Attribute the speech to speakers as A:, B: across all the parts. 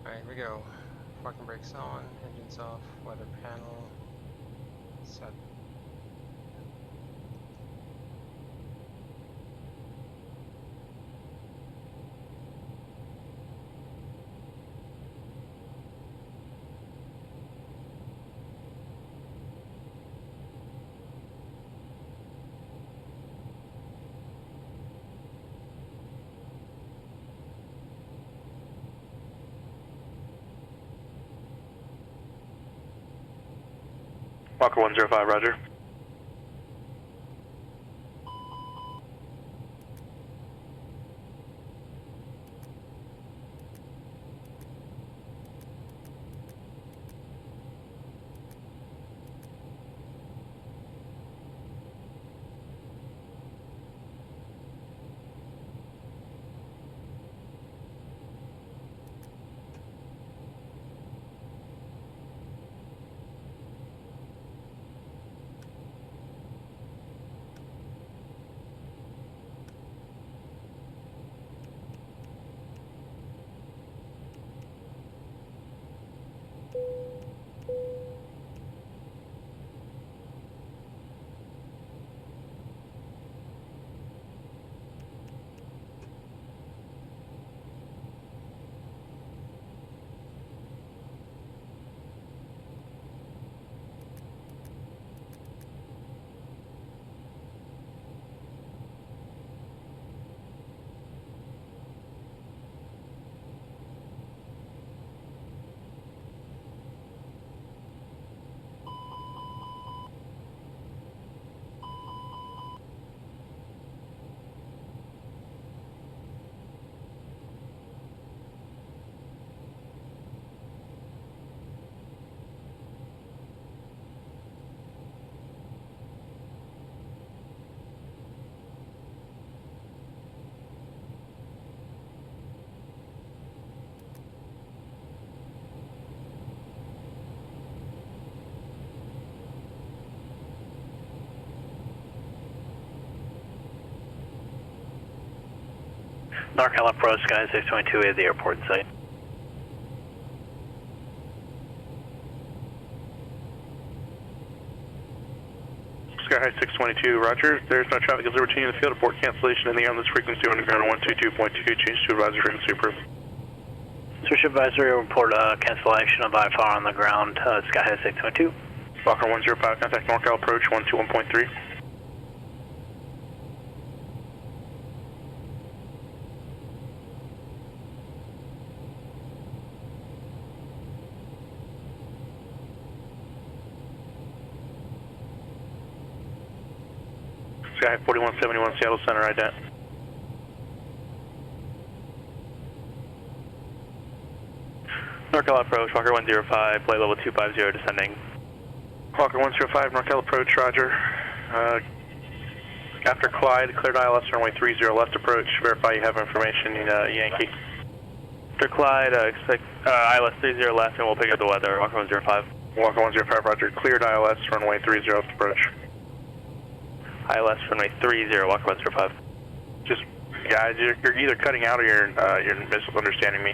A: Alright, here we go. Parking brakes on, engines off, weather panel set.
B: Walker 105, roger.
C: NorCal approach, Sky 622 at the airport site.
B: Sky 622, roger. There's no traffic at Liberty in the field. Report cancellation in the air on this frequency underground 122.2. Change to advisory frequency approved.
C: Search advisory report cancellation of IFR on the ground, Sky 622.
B: Walker 105, contact NorCal approach 121.3. Sky 4171 Seattle Center, ident.
D: NorCal approach, Walker 105, flight level 250 descending.
B: Walker 105, NorCal approach, roger. After Clyde, cleared ILS runway 30 left approach. Verify you have information, Yankee.
D: After Clyde, expect ILS 30 left and we'll pick up the weather, Walker 105.
B: Walker 105, roger. Cleared ILS runway 30 left approach.
D: ILS runway 30, Walker 105.
B: Just, yeah, you're either cutting out or you're misunderstanding me.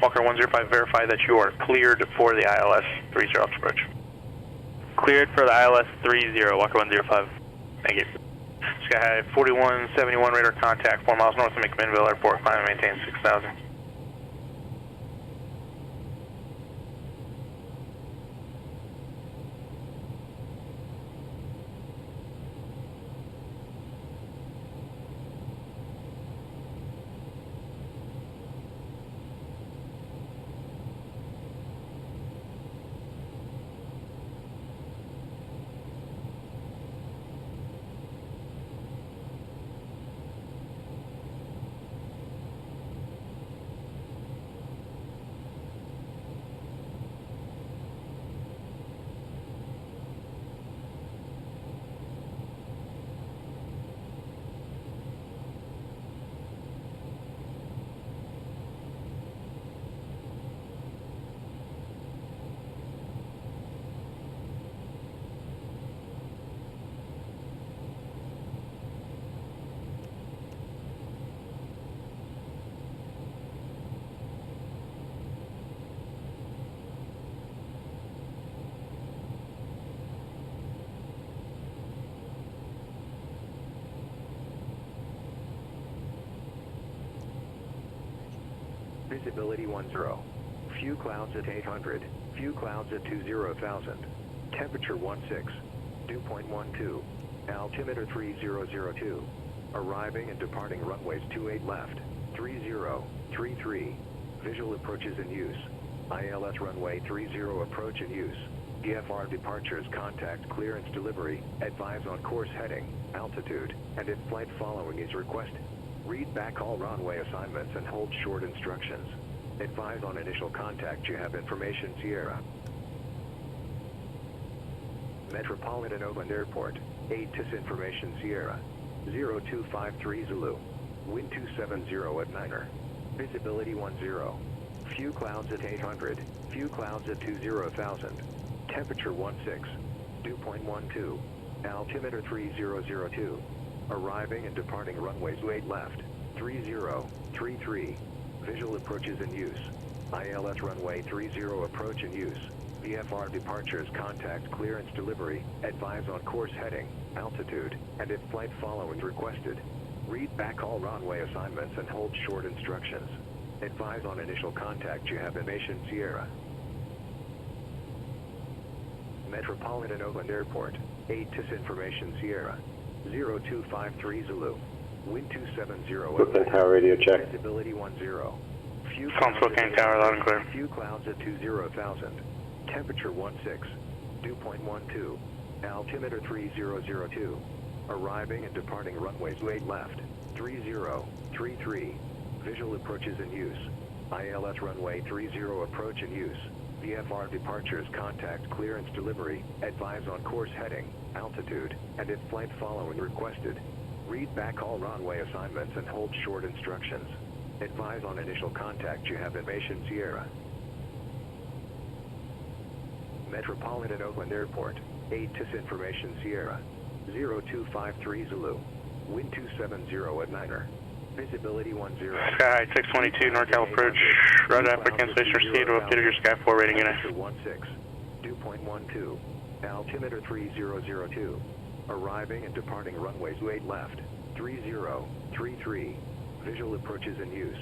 B: Walker 105, verify that you are cleared for the ILS 30 left approach.
D: Cleared for the ILS 30, Walker 105.
B: Thank you. Sky 4171 radar contact 4 miles north of McMinnville Airport. Climb and maintain 6,000.
E: Visibility 10. Few clouds at 800. Few clouds at 20,000. Temperature 16. Dew point 12. Altimeter 3002. Arriving and departing runways 28 left. 3033. Visual approaches in use. ILS runway 30 approach in use. VFR departures, contact, clearance, delivery, advise on course heading, altitude, and if flight following is requested. Read back all runway assignments and hold short instructions. Advise on initial contact. You have information Sierra. Metropolitan Oakland Airport. 8 ToLisS information Sierra. 0253 Zulu. Wind 270 at Niner. Visibility 10. Few clouds at 800. Few clouds at 20,000. Temperature 16. Dew point 12. Altimeter 3002. Arriving and departing runways 8 left. 3033. Visual approaches in use. ILS runway 30 approach in use. VFR departures, contact, clearance, delivery, advise on course heading, altitude, and if flight following requested. Read back all runway assignments and hold short instructions. Advise on initial contact. You have information Sierra. Metropolitan Oakland Airport. 8 ToLisS information Sierra. 0253 Zulu. Wind 270
F: Oakland Tower radio check.
E: Visibility 10. Few
B: Spokane Tower, loud and clear.
E: Few clouds at 20,000. Temperature 16. Dew point 12. Altimeter 3002. Arriving and departing runways 8 left. 3033. Visual approaches in use. ILS runway 30 approach in use. VFR departures, contact, clearance, delivery, advise on course heading, altitude, and if flight following requested. Read back all runway assignments and hold short instructions. Advise on initial contact. You have information Sierra. Metropolitan Oakland Airport. 8 ToLisS information Sierra. 0253 Zulu. Wind 270 at Niner. Visibility 10.
B: Sky 622, NorCal approach. Right after cancellation received. We'll update your Sky 4 rating unit.
E: 16. Dew point 12. Altimeter 3002. Arriving and departing runways 8 left. 3033. Visual approaches in use.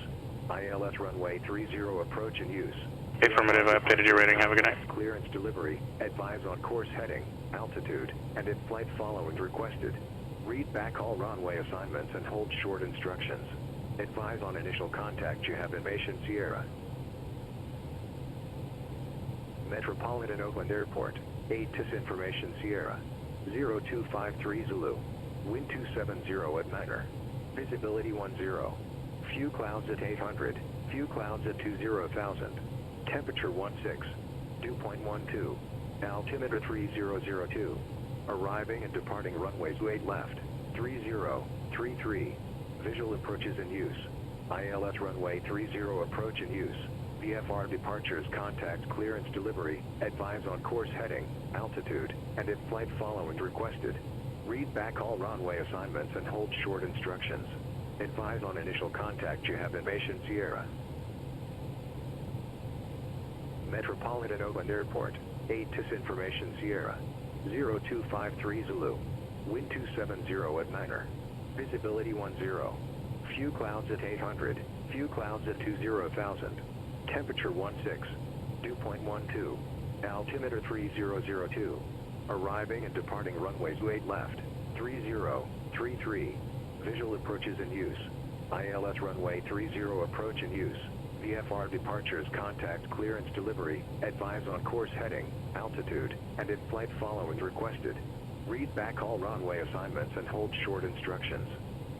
E: ILS runway 30 approach in use.
B: Affirmative, I updated your rating. Have a good night.
E: Clearance delivery, advise on course heading, altitude, and if flight following requested. Read back all runway assignments and hold short instructions. Advise on initial contact. You have information Sierra. Metropolitan Oakland Airport. 8 ToLisS information Sierra. 0253 Zulu. Wind 270 at Niner. Visibility 10. Few clouds at 800. Few clouds at 20,000. Temperature 16. Dew point 12. Altimeter 3002. Arriving and departing runways 8 left. 3033. Visual approaches in use. ILS runway 30 approach in use. VFR departures, contact, clearance, delivery, advise on course heading, altitude, and if flight following requested. Read back all runway assignments and hold short instructions. Advise on initial contact. You have information Sierra. Metropolitan Oakland Airport. 8 ToLisS information Sierra. 0253 Zulu. Wind 270 at Niner. Visibility 10. Few clouds at 800. Few clouds at 20,000. Temperature 16. Dew point 12. Altimeter 3002. Arriving and departing runways 8 left. 3033. Visual approaches in use. ILS runway 30 approach in use. VFR departures, contact, clearance, delivery, advise on course heading, altitude, and if flight following requested. Read back all runway assignments and hold short instructions.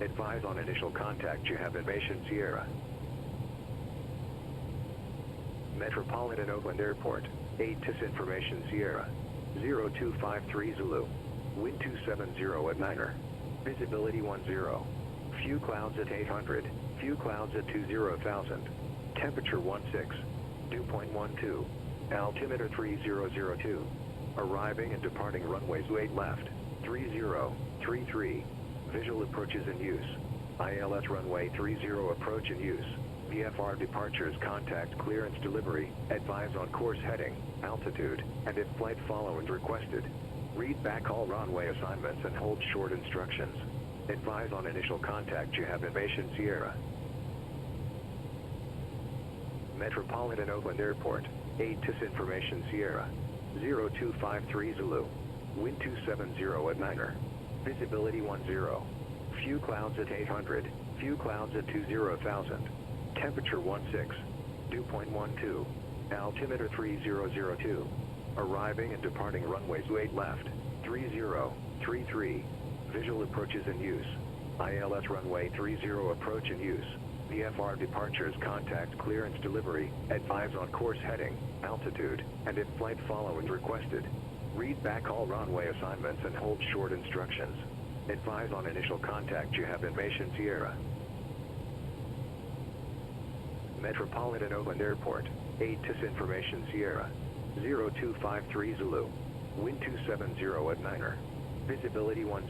E: Advise on initial contact. You have information Sierra. Metropolitan Oakland Airport. 8 ToLisS information Sierra. 0253 Zulu. Wind 270 at Niner. Visibility 10. Few clouds at 800. Few clouds at 20,000. Temperature 16. Dew point 12. Altimeter 3002. Arriving and departing runways 8 left. 3033. Visual approaches in use. ILS runway 30 approach in use. VFR departures, contact, clearance, delivery, advise on course heading, altitude, and if flight following requested. Read back all runway assignments and hold short instructions. Advise on initial contact. You have information Sierra. Metropolitan Oakland Airport, 8 TIS Information Sierra, 0253 Zulu, wind 270 at Niner, visibility 10, few clouds at 800, few clouds at 20,000, temperature 16, dew point 12, altimeter 3002, arriving and departing runways 8 left, 3033, visual approaches in use, ILS runway 30 approach in use, VFR departures contact clearance delivery, advise on course heading, altitude, and if flight following requested. Read back all runway assignments and hold short instructions. Advise on initial contact you have Information Sierra. Metropolitan Oakland Airport, 8 TIS Information Sierra, 0253 Zulu, wind 270 at Niner, visibility 10,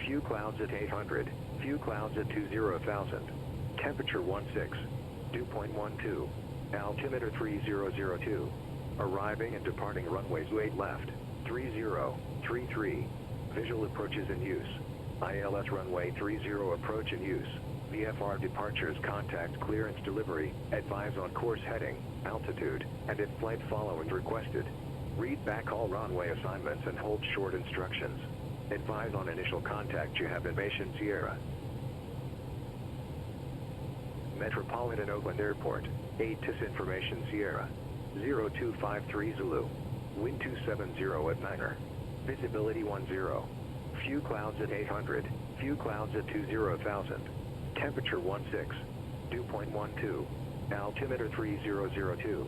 E: few clouds at 800, few clouds at 20,000, temperature 16, dew point 12, altimeter 3002, arriving and departing runways 8 left, 3033, visual approaches in use, ILS runway 30 approach in use, VFR departures contact clearance delivery, advise on course heading, altitude, and if flight following requested. Read back all runway assignments and hold short instructions. Advise on initial contact you have Information Sierra. Metropolitan Oakland Airport, 8 TIS Information Sierra, 0253 Zulu, wind 270 at Niner, visibility 10, few clouds at 800, few clouds at 20,000, temperature 16, dew point 12, altimeter 3002,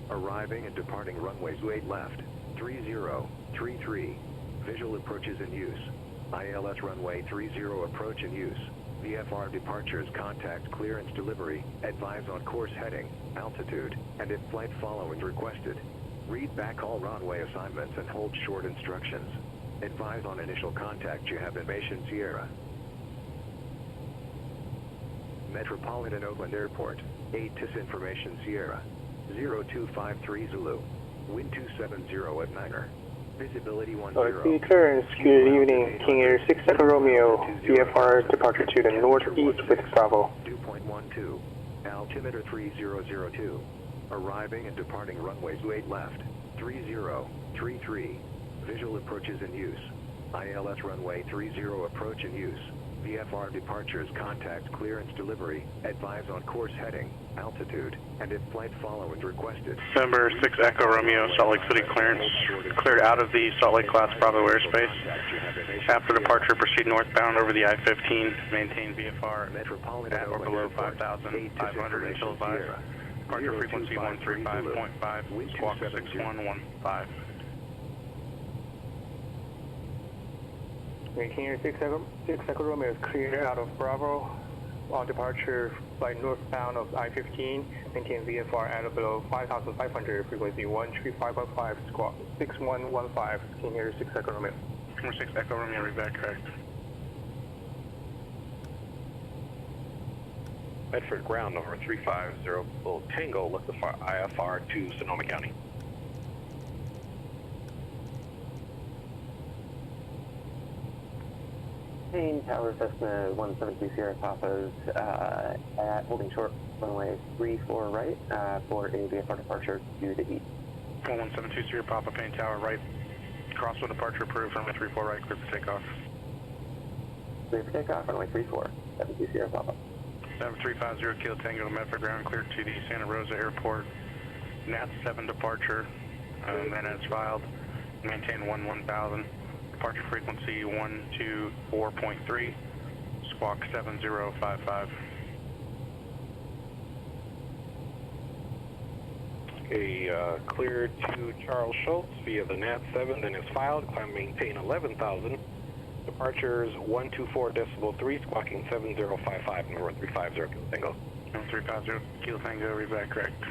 E: arriving and departing runways 8 left, 3033, visual approaches in use, ILS runway 30 approach in use, VFR departures contact clearance delivery, advise on course heading, altitude, and if flight following requested. Read back all runway assignments and hold short instructions. Advise on initial contact you have Information Sierra. Metropolitan Oakland Airport, 8 TIS Information Sierra, 0253 Zulu, wind 270 at Niner, visibility 10.
F: Northeast clearance, good evening, King Air 6 Echo Romeo, VFR departure to the northeast with Bravo.
E: Dew point 12, altimeter 3002, arriving and departing runways 8 left, 3033, visual approaches in use, ILS runway 30 approach in use, VFR departures contact clearance delivery, advise on course heading, altitude, and if flight following requested.
B: November 6 Echo Romeo, Salt Lake City clearance, cleared out of the Salt Lake Class Bravo airspace. After departure, proceed northbound over the I-15, maintain VFR at or below 5,500 until advised. Departure frequency 135.5, squawk 6115.
F: King Air 6 Echo Romeo is clear out of Bravo. On departure, flight northbound of I-15, maintain VFR at or below 5,500, frequency 135.5, squawk 6115, King Air 6 Echo Romeo.
B: Number 6 Echo Romeo, read back correct.
G: Bedford ground number 350 Tango, look for IFR to Sonoma County.
H: Main Tower Cessna 172 Sierra Papa's at holding short runway 34 right for a VFR departure to the east.
B: 172 Sierra Papa, Payne Tower right, crosswind departure approved, runway 34 right, clear for takeoff.
H: Clear for takeoff, runway 34, 72 Sierra Papa.
B: Number 350 Kilo Tango, Medford ground, cleared to the Santa Rosa Airport, NAT 7 departure, then as filed, maintain 1000. Departure frequency 124.3, squawk 7055.
G: Okay, cleared to Charles Schultz via the NAT 7, then is filed, climb maintain 11,000. Departures 124.3, squawking 7055, number 350 Kilo Tango.
B: Number 350 Kilo Tango, read back correct.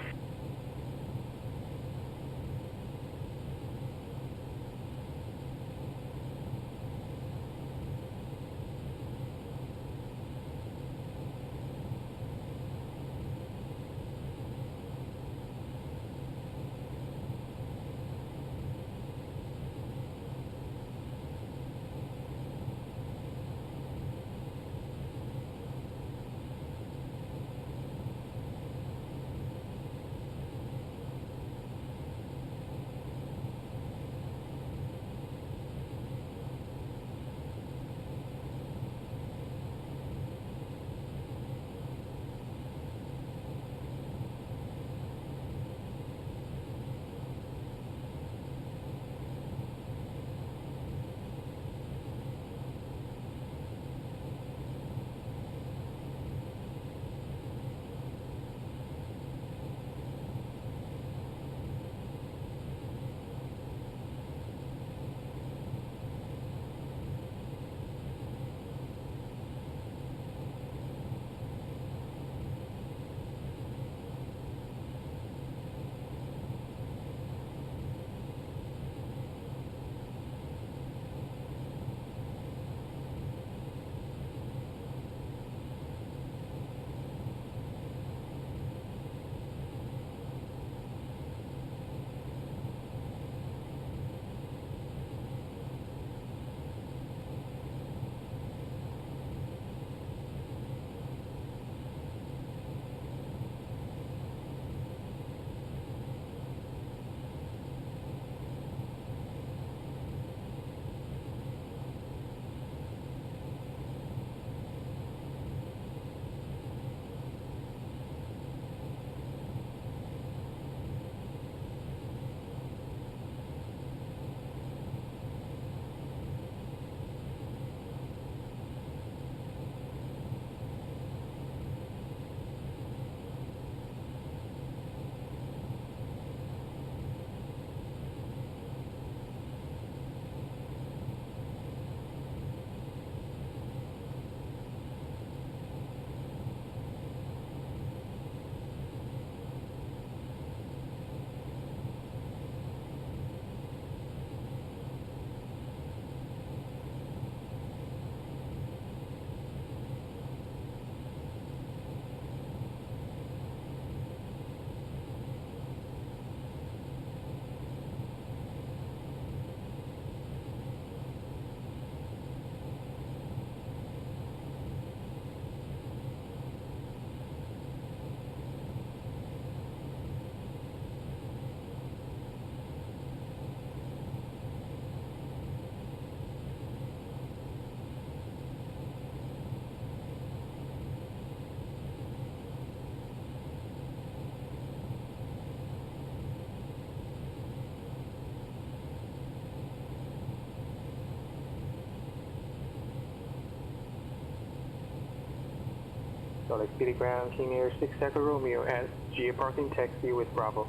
F: Salt Lake City ground, King Air 6 Echo Romeo at GA parking taxi with Bravo.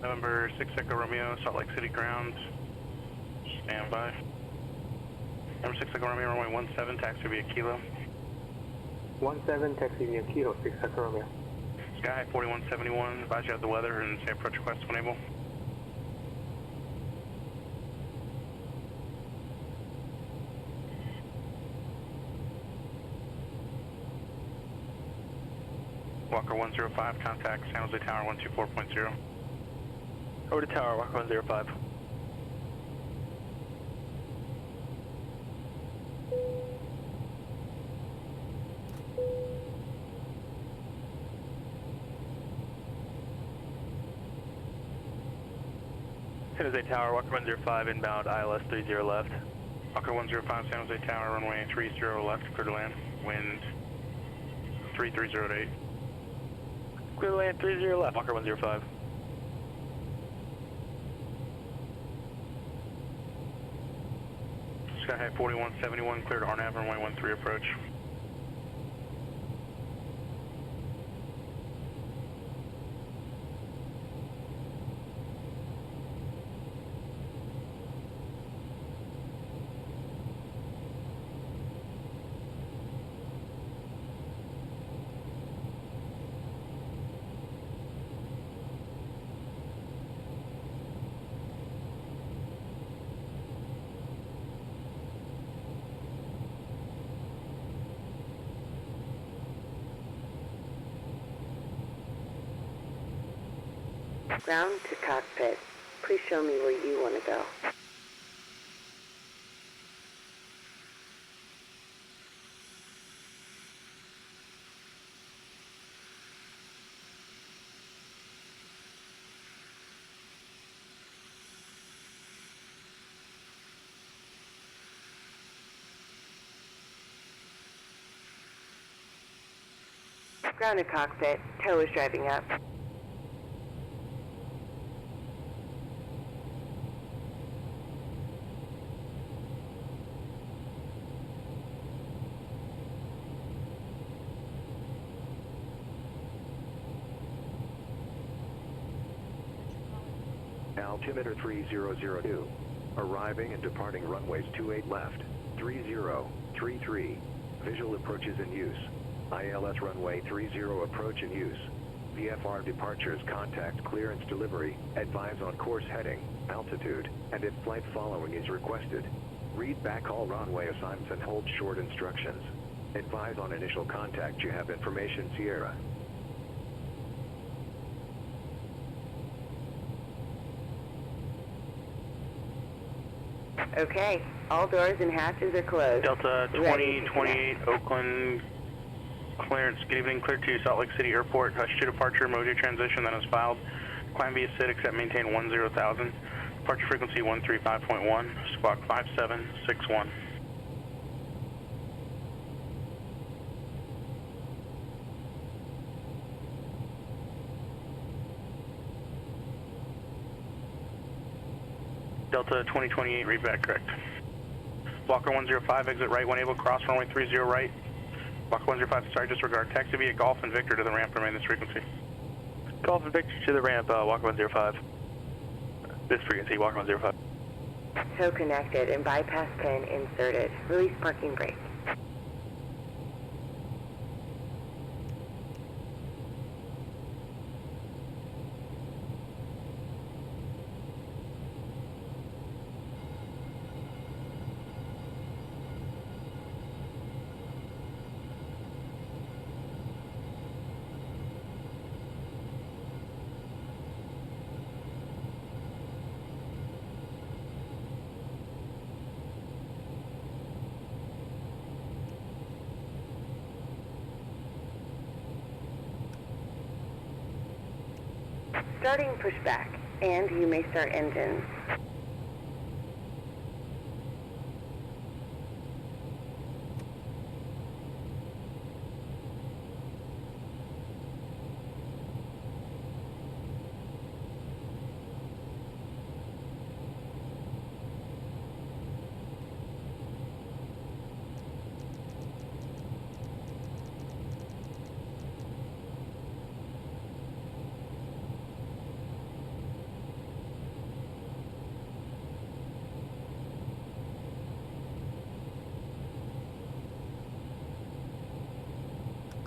B: November 6 Echo Romeo, Salt Lake City ground. Stand by. Number 6 Echo Romeo, runway 17, taxi via Kilo.
F: 17, taxi via Kilo, 6 Echo Romeo.
B: Sky 4171, advise you of the weather and say approach request when able. Walker 105, contact San Jose Tower 124.0.
D: Over to tower, Walker 105. San Jose Tower, Walker 105, inbound, ILS 30 left.
B: Walker 105, San Jose Tower, runway 30 left, clear to land, wind 330
D: Clear to land 30 left, Walker 105.
B: Sky High 4171, clear to RNAV, runway 13 approach.
I: Ground to cockpit. Please show me where you want to go. Ground to cockpit. Tow is driving up.
E: Altimeter 3002. Arriving and departing runways 28 left, 3033. Visual approaches in use. ILS runway 30 approach in use. VFR departures contact clearance delivery, advise on course heading, altitude, and if flight following is requested. Read back all runway assignments and hold short instructions. Advise on initial contact you have information Sierra.
I: Okay, all doors and hatches are closed.
B: Delta 2028 Oakland clearance. Good evening, clear to Salt Lake City Airport. Hush to departure, mode transition that is filed. Climb via SID, except maintain 10,000. Departure frequency 135.1, squawk 5761. Delta 2028, read back correct. Walker 105, exit right when able, cross runway 30 right. Walker 105, sorry, disregard. Taxi via Golf and Victor to the ramp, remain this frequency.
D: Golf and Victor to the ramp, Walker 105. This frequency, Walker 105.
I: Tow connected and bypass pin inserted. Release parking brake. Starting pushback, and you may start engines.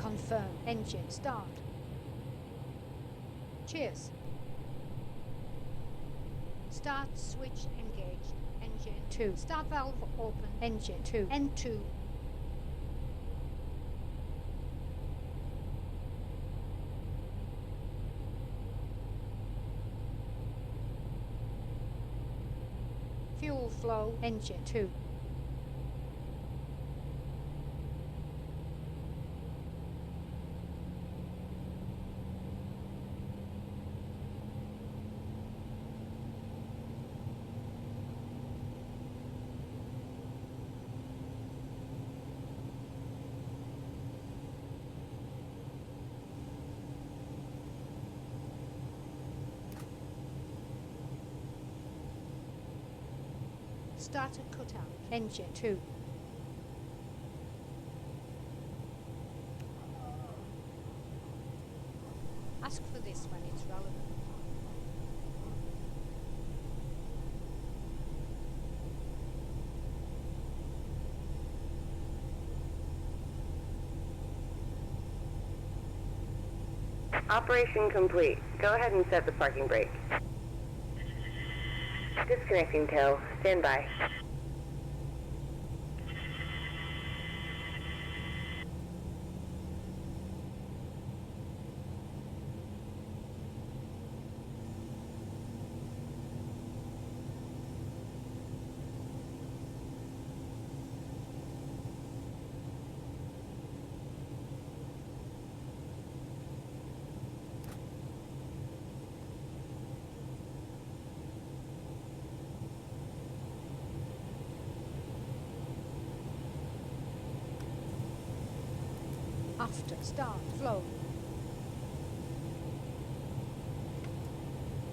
J: Confirm. Engine start. Cheers. Start switch engaged. Engine 2. Start valve open. Engine 2. N2. Fuel flow. Engine 2. Starter cutout. Engine 2. Ask for this when it's relevant.
I: Operation complete. Go ahead and set the parking brake. Disconnecting tow. Stand by.
J: After start flow.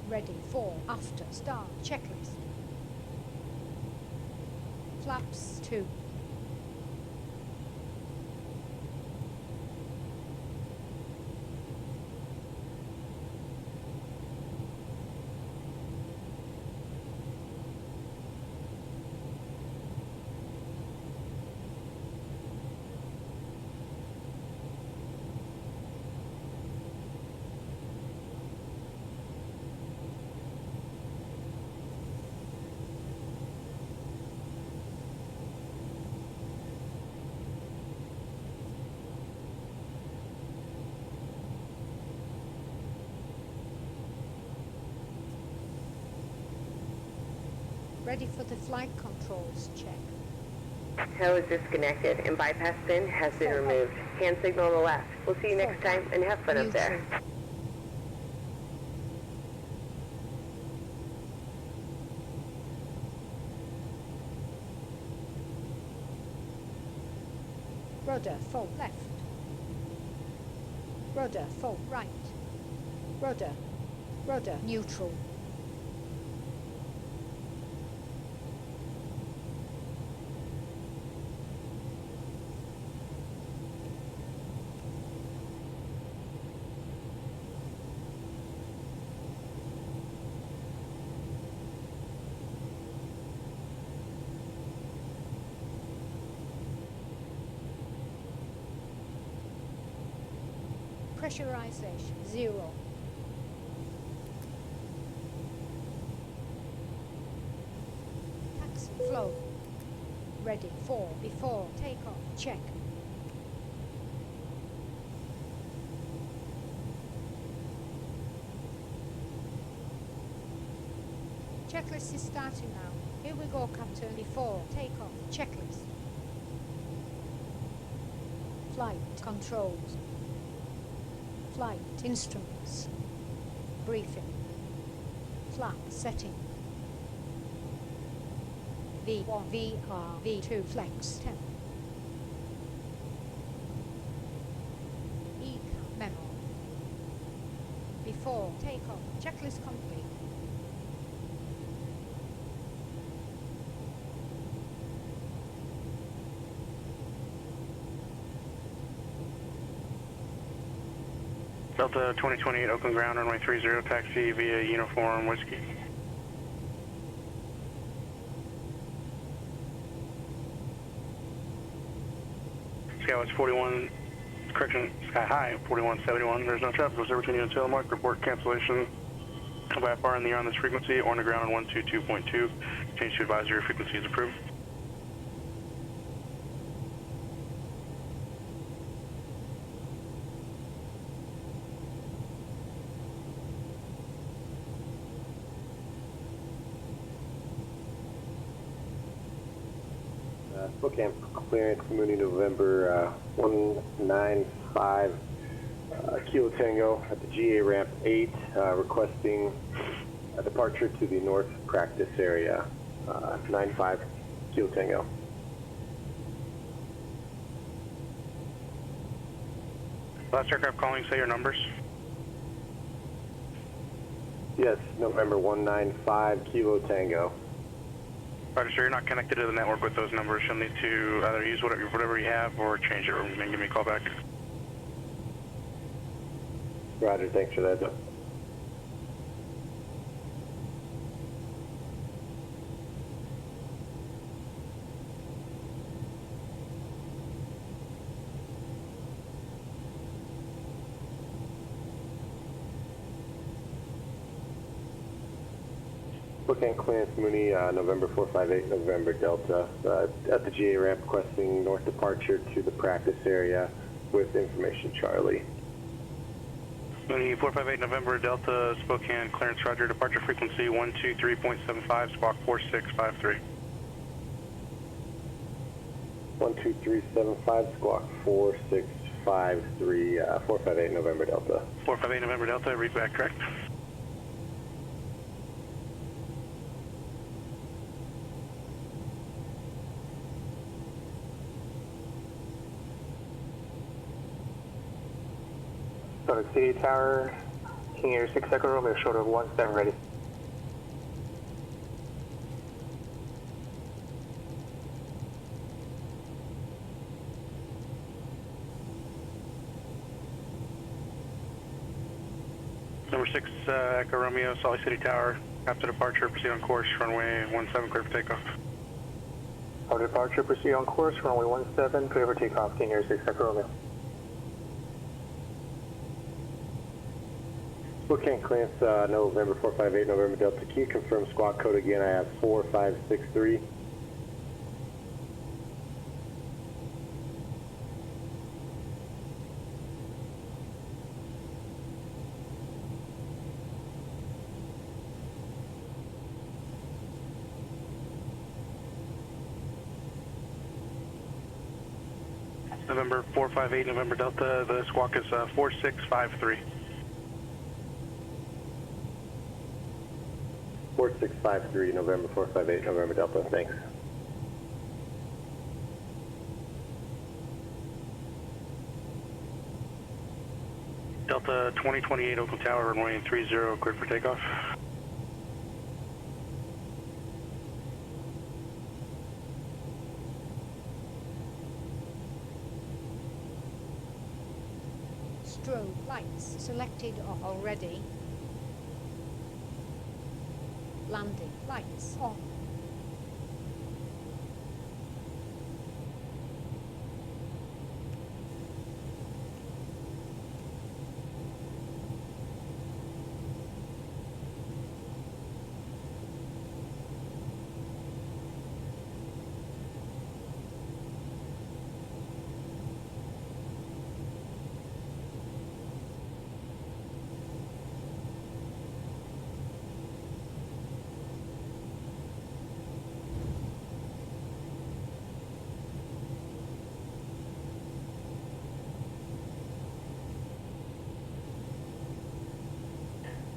J: Ready for after start checklist. Flaps 2. Ready for the flight controls check.
I: Tow is disconnected and bypass pin has been removed. Hand signal on the left. We'll see you next time and have fun up there.
J: Rudder full left. Rudder full right. Rudder neutral. Pressurization 0. Taxi flow. Ready for before takeoff check. Checklist is starting now. Here we go, Captain. Before takeoff checklist. Flight controls. Flight instruments. Briefing. Flap setting. V1 VR V2 flex temp. ECAM memo. Before takeoff checklist complete.
B: Delta 2028 Oakland ground, runway 30, taxi via Uniform Whiskey. Skywatch 41, Correction, Sky High, 4171. There's no traffic observed between you and tail mark. Report cancellation by far in the air on this frequency or on the ground on 122.2. Change to advisory frequency is approved.
K: Spokane clearance, Mooney, November 195, Kilo Tango at the GA ramp 8, requesting a departure to the north practice area, 95 Kilo Tango.
B: Last aircraft calling, say your numbers.
K: Yes, November 195 Kilo Tango.
B: Roger, sir, you're not connected to the network with those numbers. You'll need to either use whatever you have or change it or give me a call back.
K: Roger, thanks for that. Spokane clearance, Mooney, November 458, November Delta, at the GA ramp requesting north departure to the practice area with information, Charlie.
B: Mooney 458, November Delta, Spokane clearance, roger, departure frequency 123.75, squawk 4653.
K: 12375, squawk 4653, 458, November Delta.
B: 458, November Delta, read back correct.
F: Salt Lake City Tower, King Air 6 Echo Romeo, short of 17 ready.
B: Number 6 Echo Romeo, Salt Lake City Tower, after departure, proceed on course, runway 17, clear for takeoff.
F: After departure, proceed on course, runway 17, clear for takeoff, King Air 6 Echo Romeo.
K: Spokane clearance, November 458, November Delta. Can you confirm squawk code again? I have 4563.
B: November 458, November Delta, the squawk is 4653.
K: 4653, November 458, November Delta. Thanks.
B: Delta 2028, Oakland Tower, runway 30, cleared for takeoff.
J: Strobe lights selected already. Landing lights on.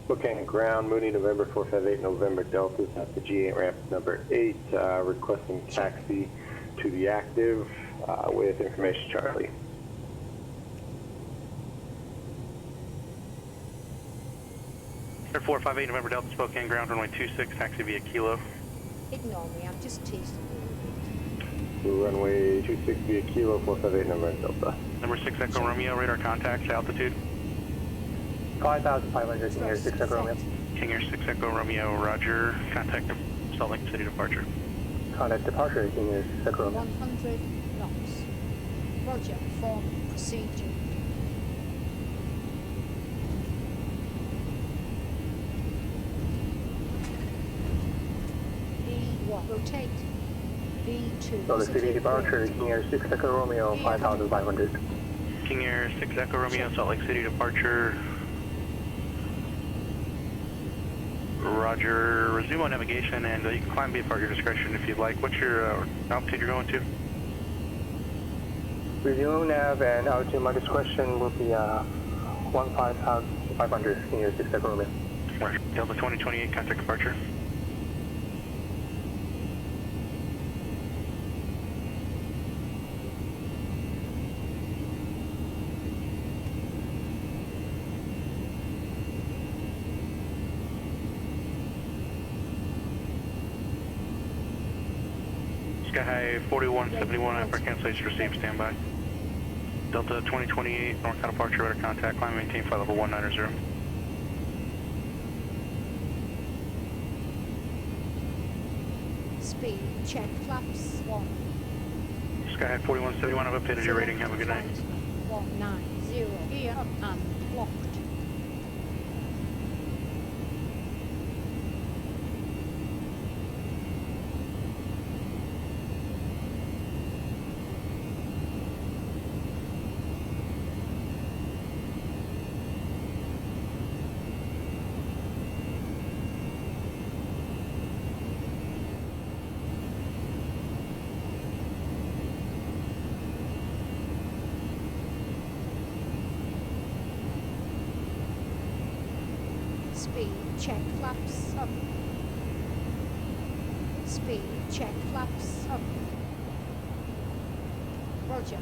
K: Spokane ground, Mooney, November 458, November Delta, at the G8 ramp number 8, requesting taxi to the active with information, Charlie.
B: Air 458, November Delta, Spokane ground, runway 26, taxi via Kilo.
J: Ignore me, I'm just teasing
K: So runway 26 via Kilo, 458, November Delta.
B: Number 6 Echo Romeo, radar contact, altitude.
F: 5,500, King Air 6 Echo Romeo.
B: King Air 6 Echo Romeo, roger, contact Salt Lake City departure.
F: Contact departure, King Air 6 Echo Romeo.
J: 100 knots. Roger, form procedure. Rotate. V2.
F: So the city departure, King Air 6 Echo Romeo, 5,500.
B: King Air 6 Echo Romeo, Salt Lake City departure. Roger, resume on navigation, and you can climb VFR at your discretion if you'd like. What's your altitude you're going to?
F: Resume nav and altitude, my discretion will be 15,500, King Air 6 Echo Romeo.
B: Roger, Delta 2028, contact departure. Sky High 4171, hyper cancellation received, standby. Delta 2028, northbound departure, radar contact, climb maintain flight level 190.
J: Speed, check flaps, 1.
B: Sky High 4171, I've updated your rating, have a good night.
J: 190, gear up and locked. Speed, check flaps up. Speed, check flaps up. Roger.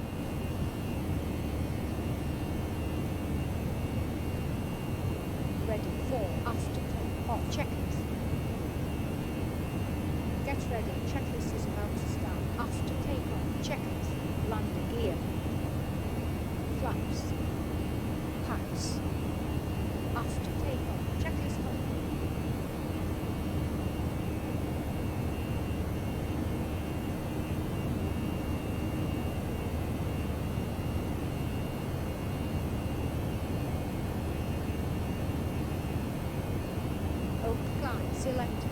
J: Ready for after takeoff checklist. Get ready, checklist is about to start. After takeoff checklist. Landing gear. Flaps. Packs. After takeoff checklist on. Oakland selected.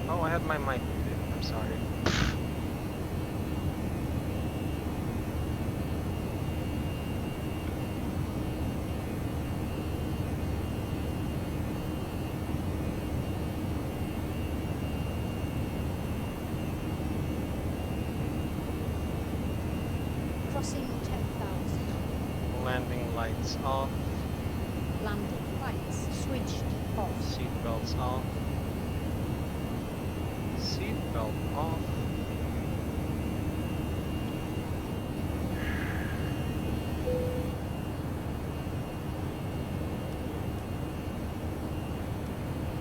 A: Oh, I had my mic muted. I'm sorry.
J: Crossing 10,000.
A: Landing lights off.
J: Landing lights switched off.
A: Seatbelts off. Seatbelt off.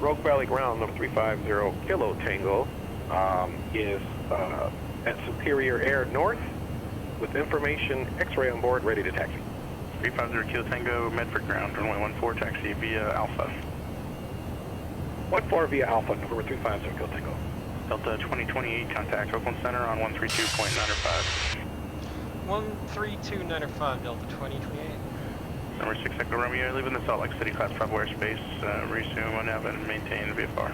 G: Rogue Valley Ground, number 350, Kilo Tango, is at Superior Air North with information X-ray on board, ready to taxi.
B: 350 Kilo Tango, Medford ground, runway 14, taxi via Alpha.
G: 14 via Alpha, number 350, Kilo Tango.
B: Delta 2028, contact Oakland Center on 132.95.
A: 13295 Delta 2028.
B: Number 6 Echo Romeo, leaving the Salt Lake City Class Bravo airspace, resume on nav and maintain VFR.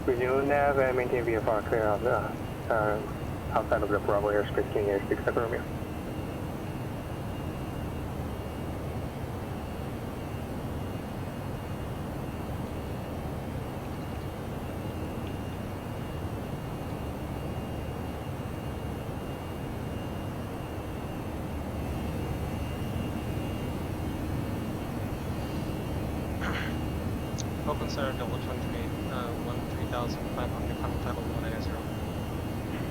F: Resume nav and maintain VFR clear of the outside of the Bravo airspace, King Air 6 Echo Romeo.
A: Oakland Center Delta 2028, 13,500, Untitled 180.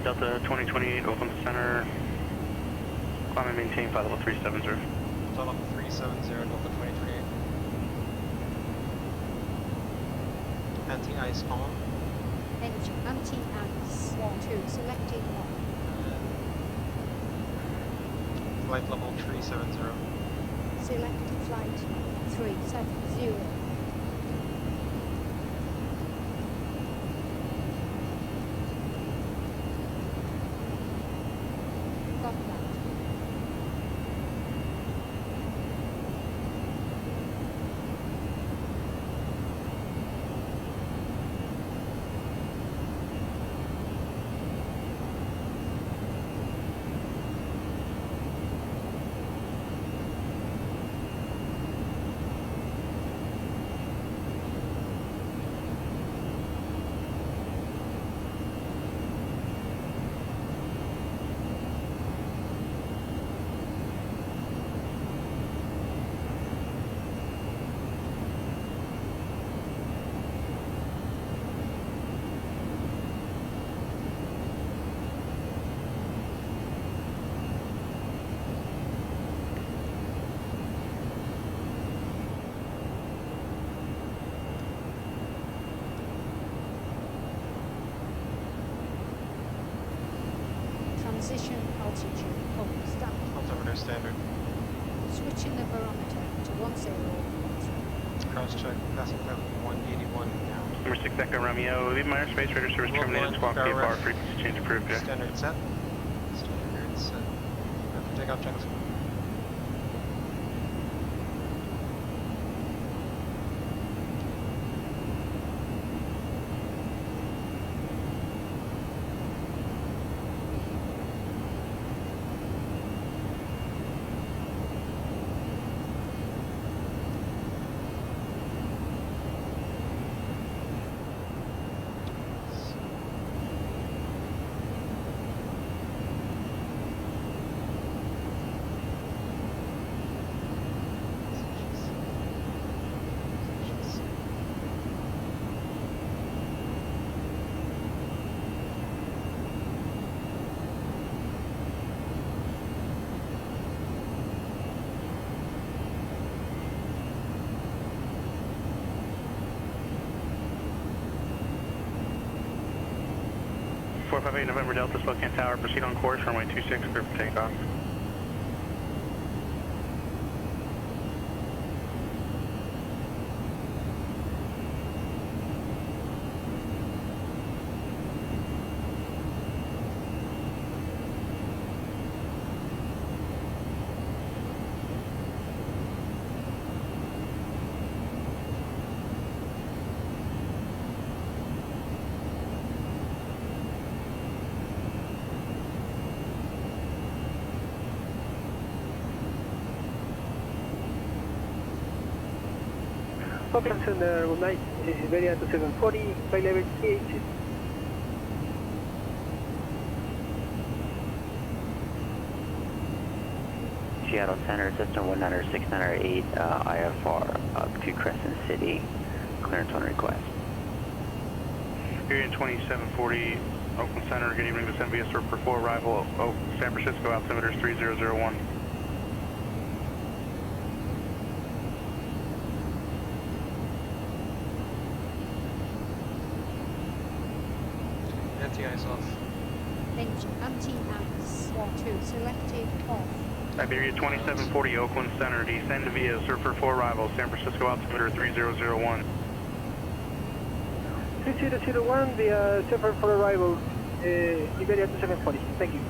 B: Delta 2028, Oakland Center, climb and maintain flight level 370.
A: Flight level 370, Delta 2028. Anti-ice on.
J: Engine anti-ice 2 selected on.
A: Flight level 370.
J: Select flight 370. Got that. Transition altitude start.
A: Altimeter standard.
J: Switching the barometer to 10.
A: Cross check. Passing level 181 now.
B: Number 6 Echo Romeo, leave my airspace, radar service
A: Level
B: terminated,
A: 1,
B: squawk
A: power
B: VFR,
A: ref.
B: frequency change approved, Jack.
A: Standard set. Standard set. After takeoff checklist.
B: 458 November Delta, Spokane Tower, proceed on course, runway 26, clear for takeoff.
L: Oakland, good night. This is variant 740, flight level 380.
M: Seattle Center, System 19698, IFR up to Crescent City, clearance on request.
B: Variant 2740, Oakland Center, good evening, descend via for 4 arrival, San Francisco, altimeter 3001.
A: Anti-ice off.
J: Engine anti-ice 2 selected off.
B: Iberia 2740, Oakland Center, descend via Surfer 4 arrival, San Francisco, altimeter 3001.
L: 3001, the Surfer 4 arrival, Iberia 2740. Thank you.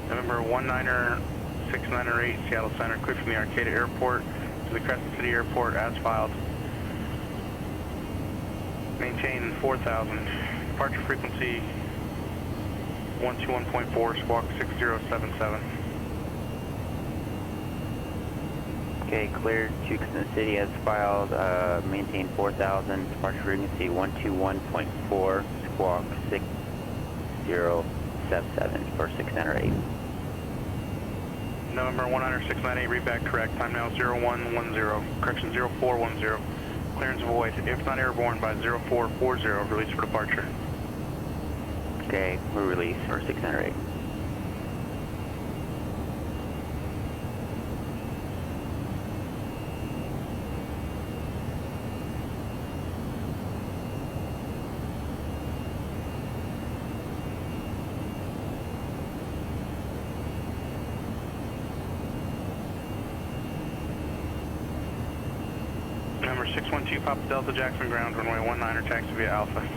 B: November 19698, Seattle Center, clear from the Arcata Airport to the Crescent City Airport as filed. Maintain 4,000. Departure frequency 121.4, squawk 6077.
M: Okay, cleared to Crescent City as filed. Maintain 4,000. Departure frequency 121.4, squawk 6077 for 698.
B: November 19698, read back correct. Time now 0110, correction 0410. Clearance void. If not airborne by 0440, release for departure.
M: Okay, we're released for 608.
B: number 612, Papa Delta Jackson ground, runway 19er, taxi via Alpha.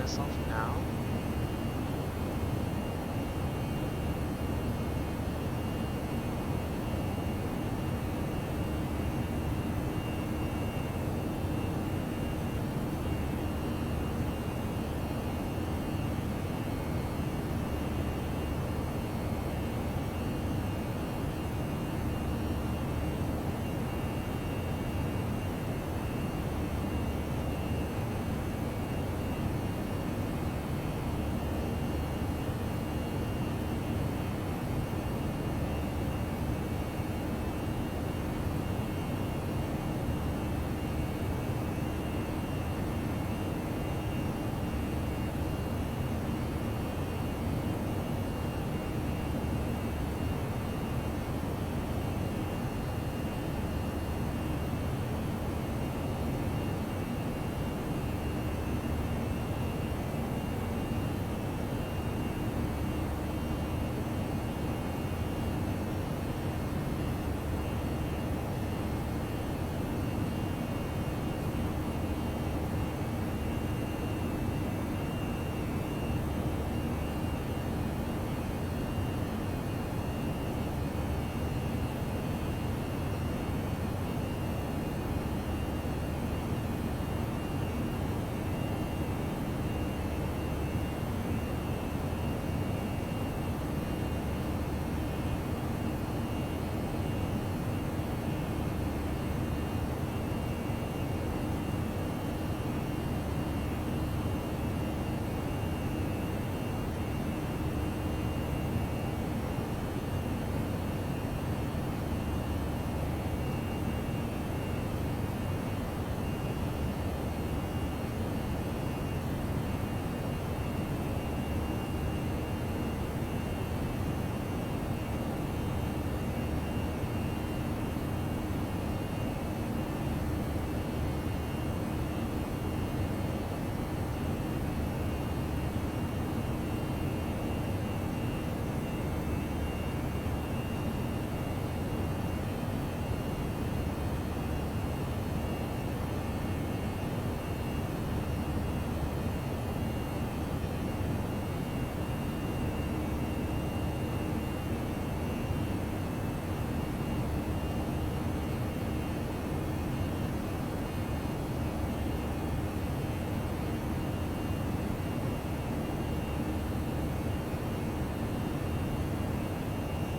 A: Myself now.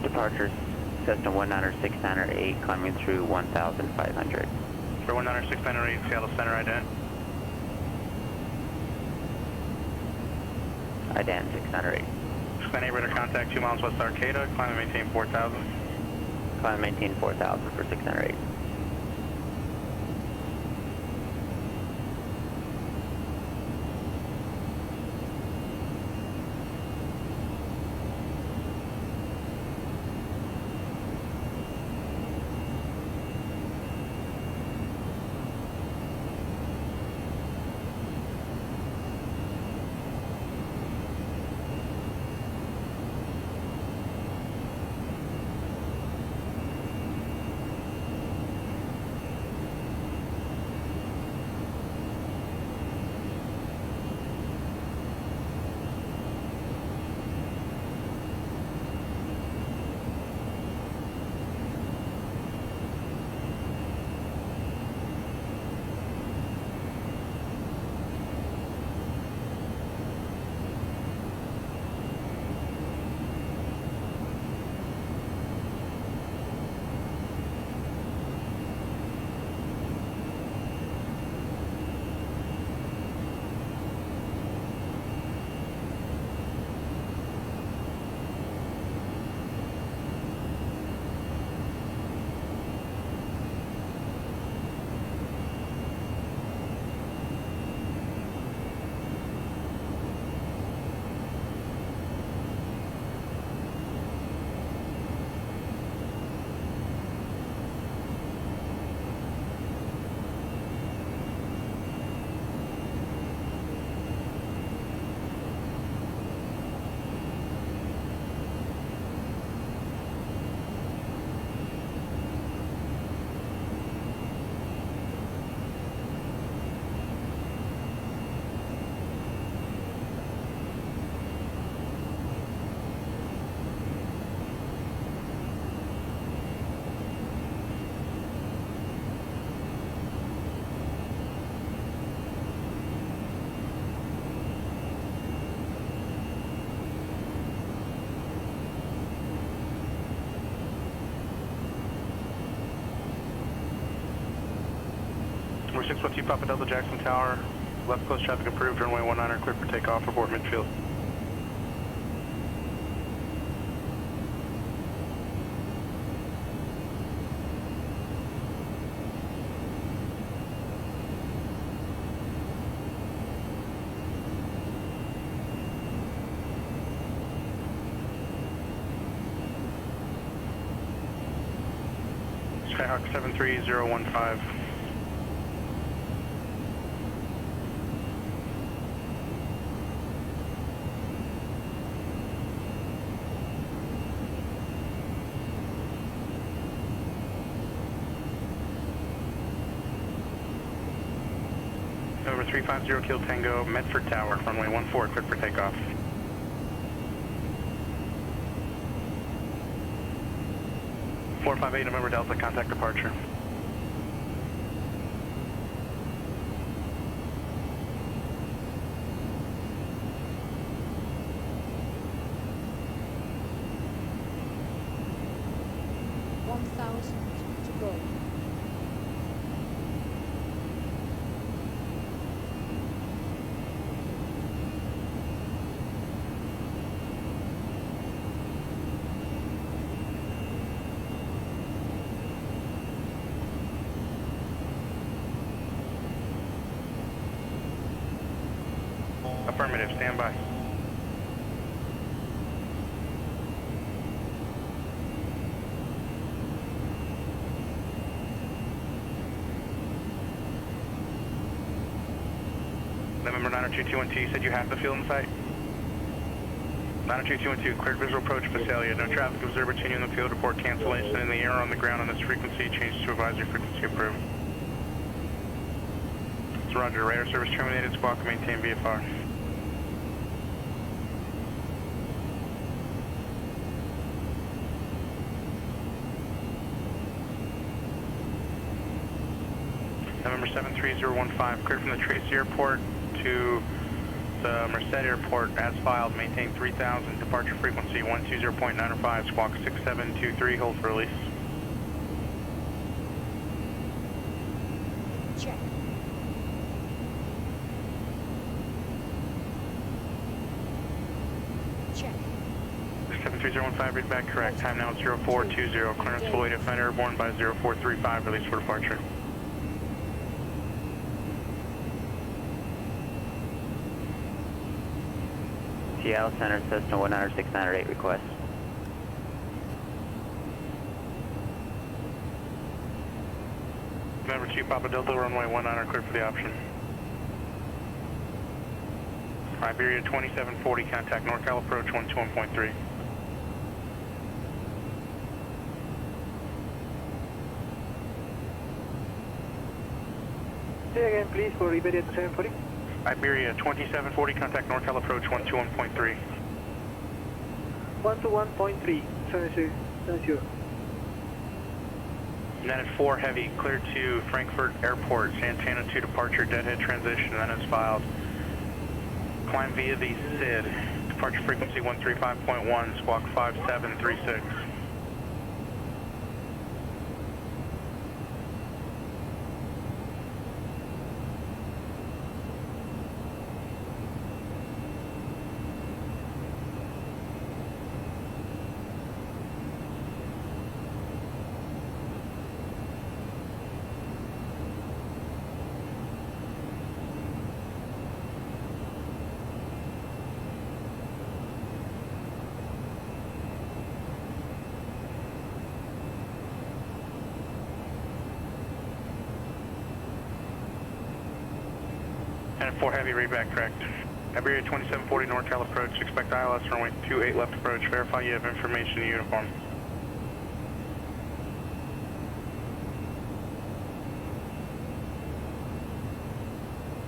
M: Departure, Cessna 19er, 69er 8, climbing through 1,500.
B: For 19er, 69er 8, Seattle Center, ident.
M: Ident 600 8.
B: 69 radar contact 2 miles west Arcata, climb and maintain 4,000.
M: Climb and maintain 4,000 for 600 8.
B: Number 612 Papa Delta Jackson Tower, left close traffic approved, runway 19er, clear for takeoff, report midfield. Skyhawk 73015. Over 350 Kill Tango, Medford Tower, runway 14, clear for takeoff. .458 November Delta, contact departure.
J: to go.
B: Affirmative, stand by. November 90221T, you said you have the field in sight? 90221, cleared visual approach Visalia. No traffic observed between you and the field. Report cancellation in the air or on the ground on this frequency. Change to advisory frequency approved. It's Roger. Radar service terminated. Squawk maintain VFR. November 73015, cleared from the Tracy Airport to the Merced Airport as filed. Maintain 3000, departure frequency 120.905, squawk 6723, hold for release.
J: Check. Check.
B: 73015, read back correct. Time now 0420, clearance fully defend airborne by 0435, release for departure.
M: Seattle Center, Cessna 106-908 request.
B: November 2 Papa Delta, runway 19er, clear for the option. Iberia 2740, contact NorCal approach 121.3.
L: Say again, please, for Iberia 2740.
B: Iberia 2740, contact NorCal approach 121.3.
L: 121.3, 70.
B: United 4 Heavy, cleared to Frankfurt Airport, Santana 2 departure, deadhead transition, then is filed. Climb via the SID, departure frequency 135.1, squawk 5736. And 4 Heavy, read back correct. Iberia 2740 NorCal approach, expect ILS runway 28 left approach, verify you have information in uniform.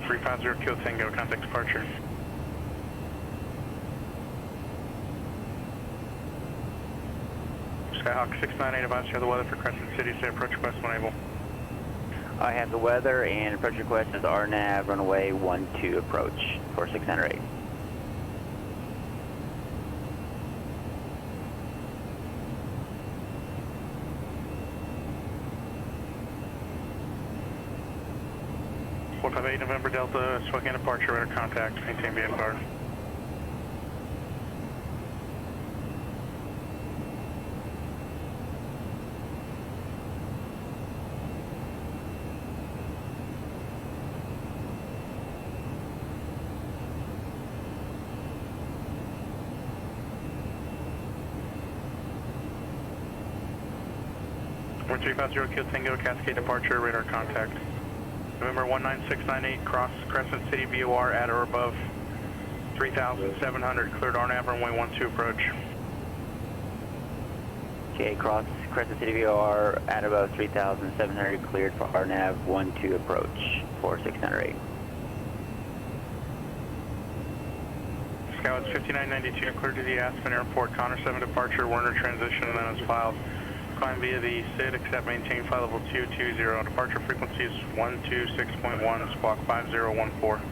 B: .350 Kill Tango, contact departure. Skyhawk 698, advise you have the weather for Crescent City, say approach request when able.
M: I have the weather and approach request is RNAV runway 12 approach for 608.
B: 158 November Delta, Spokane departure, radar contact, maintain VFR. We're 350 Kilo Tango, Cascade departure, radar contact. November 19698, cross Crescent City VOR at or above 3,700, cleared RNAV runway 12 approach.
M: Okay, cross Crescent City VOR at above 3,700, cleared for RNAV 12 approach, 4608.
B: Scout 5992, cleared to the Aspen Airport, Connor 7 departure, Werner transition, and then it's filed. Climb via the SID, accept, maintain flight level 220. Departure frequency is 126.1, squawk 5014.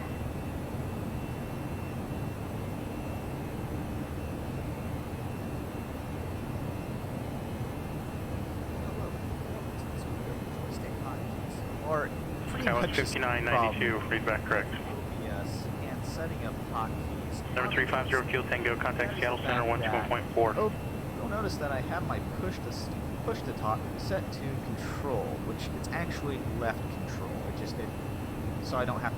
N: Or pretty
B: Scout
N: much
B: 5992, feedback correct.
N: Yes, and setting up hotkeys.
B: Number 350 Kilo Tango, contact Seattle Center 121.4.
N: Oh, you'll notice that I have my push to talk set to control, which it's actually left control. It just did, so I don't have.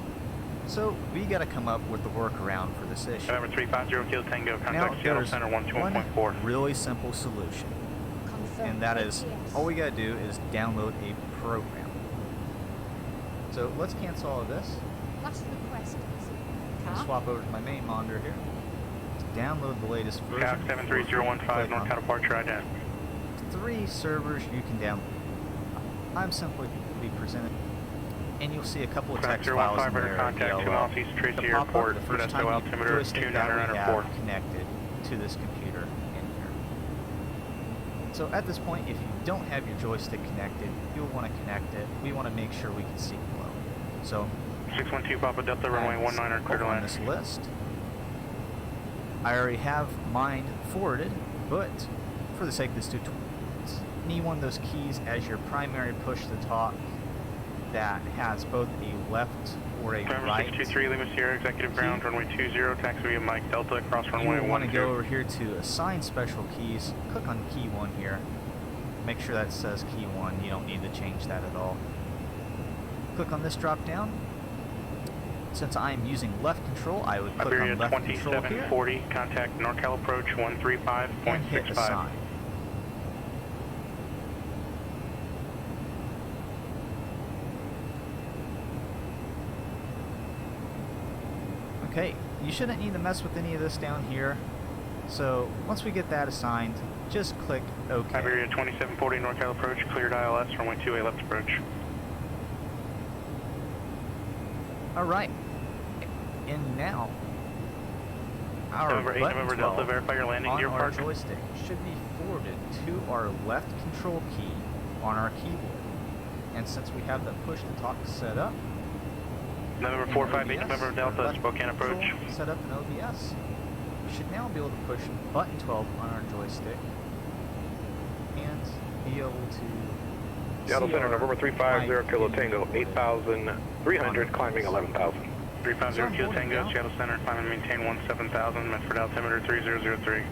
N: So we got to come up with the workaround for this issue.
B: Number 350 Kilo Tango,
N: Now,
B: contact Seattle
N: there's
B: Center
N: one
B: 121.4.
N: really simple solution, and that is all we got to do is download a program. So let's cancel all of this.
J: What's the request?
N: And swap over to my main monitor here. Download the latest version.
B: Scout 73015, North Cal departure ident.
N: 3 servers you can download. I'm simply be presented, and you'll see a couple of text files in there.
B: Contact 2 miles east Tracy Airport, Modesto altimeter 2994.
N: Connected to this computer in here. So at this point, if you don't have your joystick connected, you'll want to connect it. We want to make sure we can see below. So
B: 612 Papa Delta, runway 19, clear to
N: on
B: land.
N: this list, I already have mine forwarded, but for the sake of this tutorial, need one of those keys as your primary push-to-talk that has both a left or a right.
B: 623 Lima Sierra, executive ground, runway 20, taxi via Mike Delta, across runway 10.
N: You want to go over here to assign special keys, click on key 1 here, make sure that says key 1, you don't need to change that at all. Click on this drop down. Since I am using left control, I would click
B: Iberia
N: on left control here
B: 2740, contact NorCal approach 135.65.
N: and hit assign. Okay, you shouldn't need to mess with any of this down here. So once we get that assigned, just click OK.
B: Iberia 2740, NorCal approach, cleared ILS, runway 28 left approach.
N: Alright, and now our
B: November 8,
N: button
B: November
N: 12
B: Delta, verify your landing
N: on
B: gear
N: our
B: park.
N: joystick should be forwarded to our left control key on our keyboard. And since we have the push to talk set up,
B: November 458, November Delta, Spokane approach.
N: Set up in OBS, we should now be able to push button 12 on our joystick and be able to
G: Seattle Center, November 350 Kilo Tango, 8,300, climbing 11,000.
B: 350 Kilo Tango, Seattle Center, climb and maintain 17,000, Medford altimeter 3003.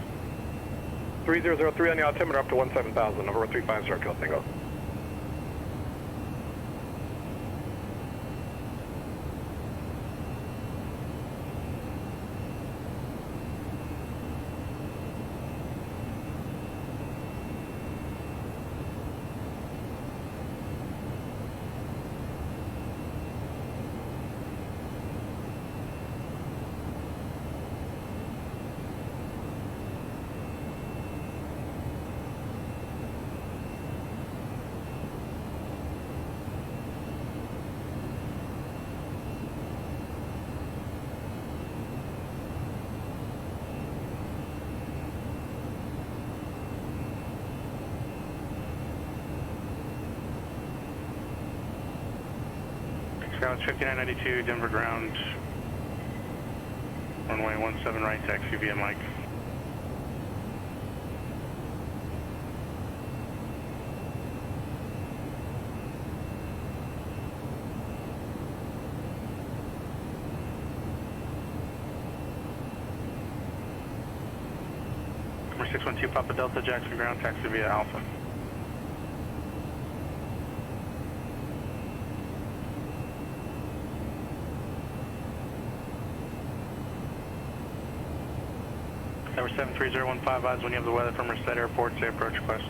G: 3003 on the altimeter up to 17,000, November 350 Kilo Tango.
B: Scout 5992, Denver ground, runway 17 right, taxi via Mike. 612 Papa Delta, Jackson ground, taxi via Alpha. Number 73015, eyes when you have the weather from Merced Airport, say approach request.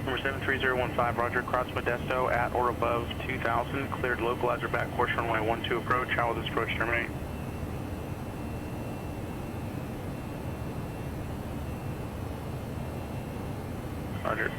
B: Number 73015, roger, cross Modesto at or above 2000, cleared localizer back course runway 12 approach, how will this approach terminate? Roger.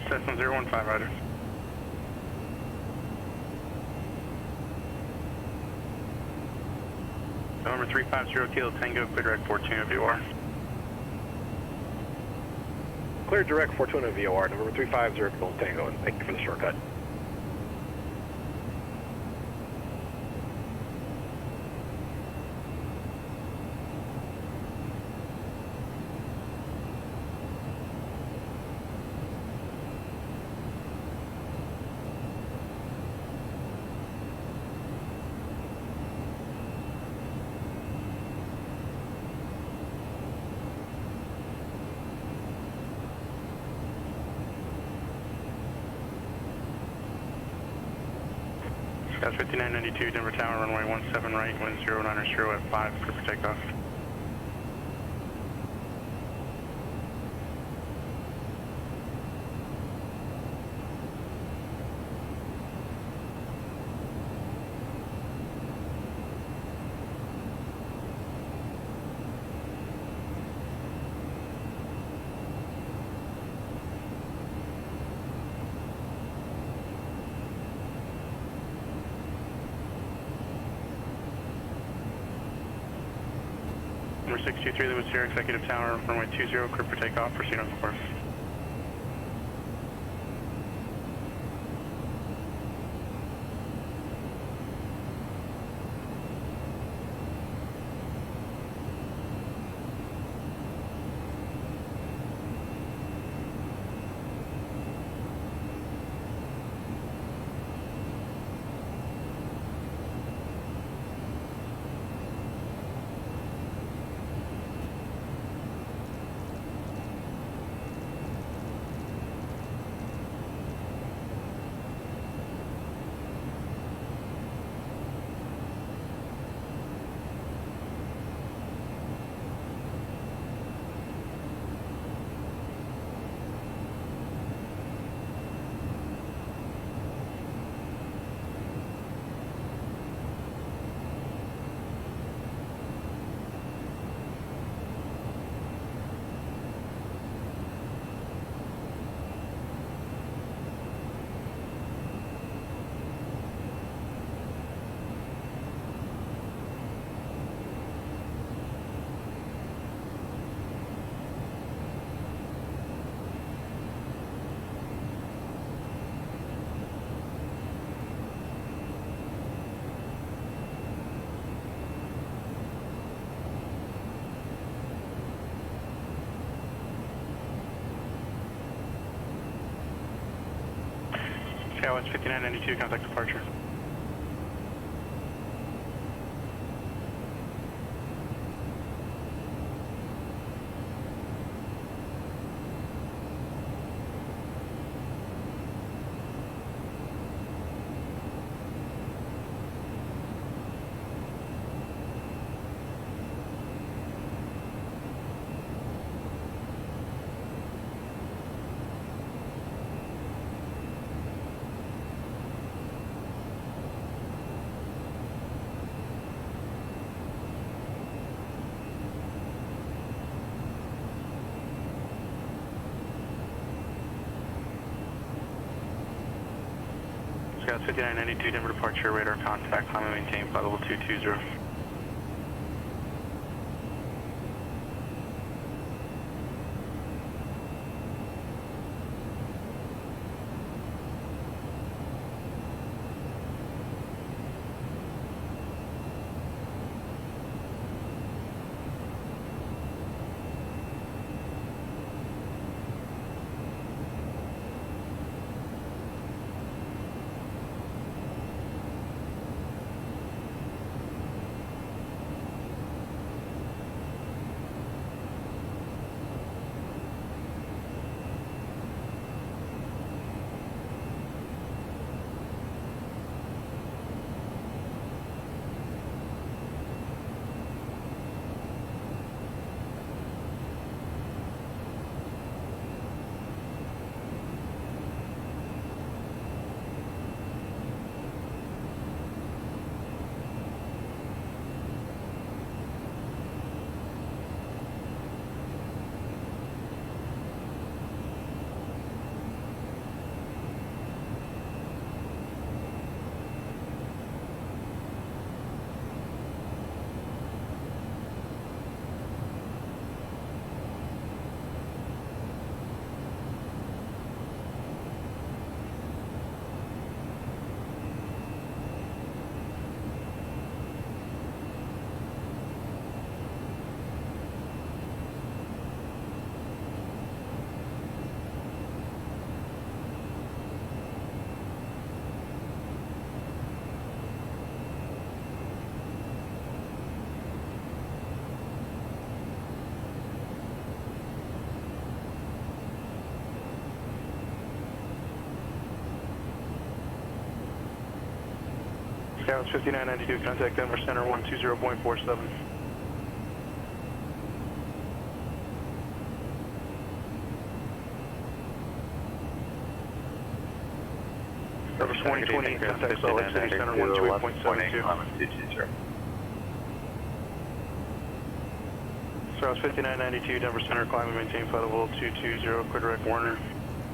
B: Cessna 015, roger. November 350 Kilo Tango, clear direct Fortuna VOR.
G: Clear direct Fortuna VOR, November 350 Kilo Tango, and thank you for the shortcut.
B: That's 5992, Denver Tower, runway 17 right, wind 090 at 5, clear for takeoff. Number 623, Lewis Sierra, Executive Tower, runway 20, clear for takeoff, proceed on course. Skywest 5992, contact departure. Scouts 5992, Denver departure, radar contact, climb and maintain, flight level 220. Scouts 5992, contact Denver Center 120.47. Denver 2020, contact Salt Lake City Center 128.72. Scouts 5992, Denver Center, climb and maintain flight level 220, clear direct Warner.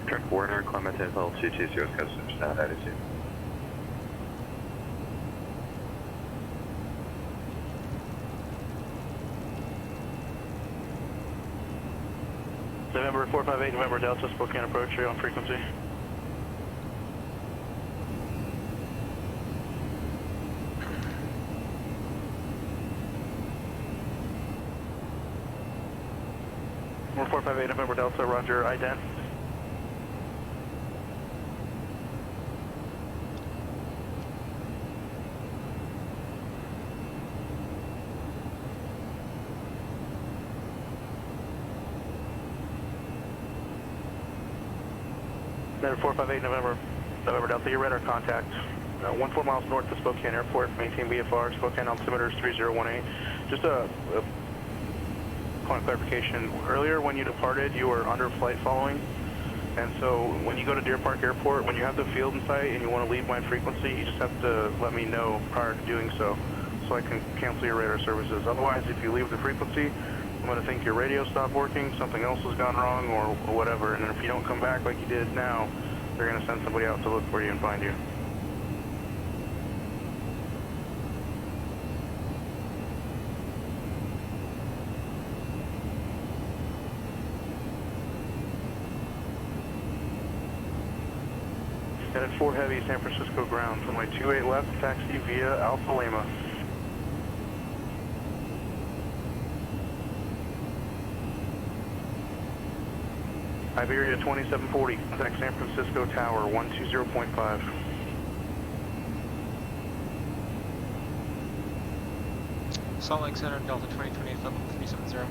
O: Direct Warner, climb and maintain flight level 220, Scouts 5992.
B: November 458, November Delta, Spokane approach, on frequency. November 458, November Delta, roger, ident. November 458, November Delta, your radar contact. 14 miles north of Spokane Airport, maintain VFR, Spokane altimeter is 3018. Just a point of clarification, earlier when you departed, you were under flight following, and so when you go to Deer Park Airport, when you have the field in sight and you want to leave my frequency, you just have to let me know prior to doing so I can cancel your radar services. Otherwise, if you leave the frequency, I'm going to think your radio stopped working, something else has gone wrong, or whatever, and if you don't come back like you did now, they're going to send somebody out to look for you and find you. Headed 4 Heavy, San Francisco ground, from my 28 left, taxi via Alpha Lima. Iberia 2740, contact San Francisco Tower 120.5.
A: Salt Lake Center, Delta 2028, level 370.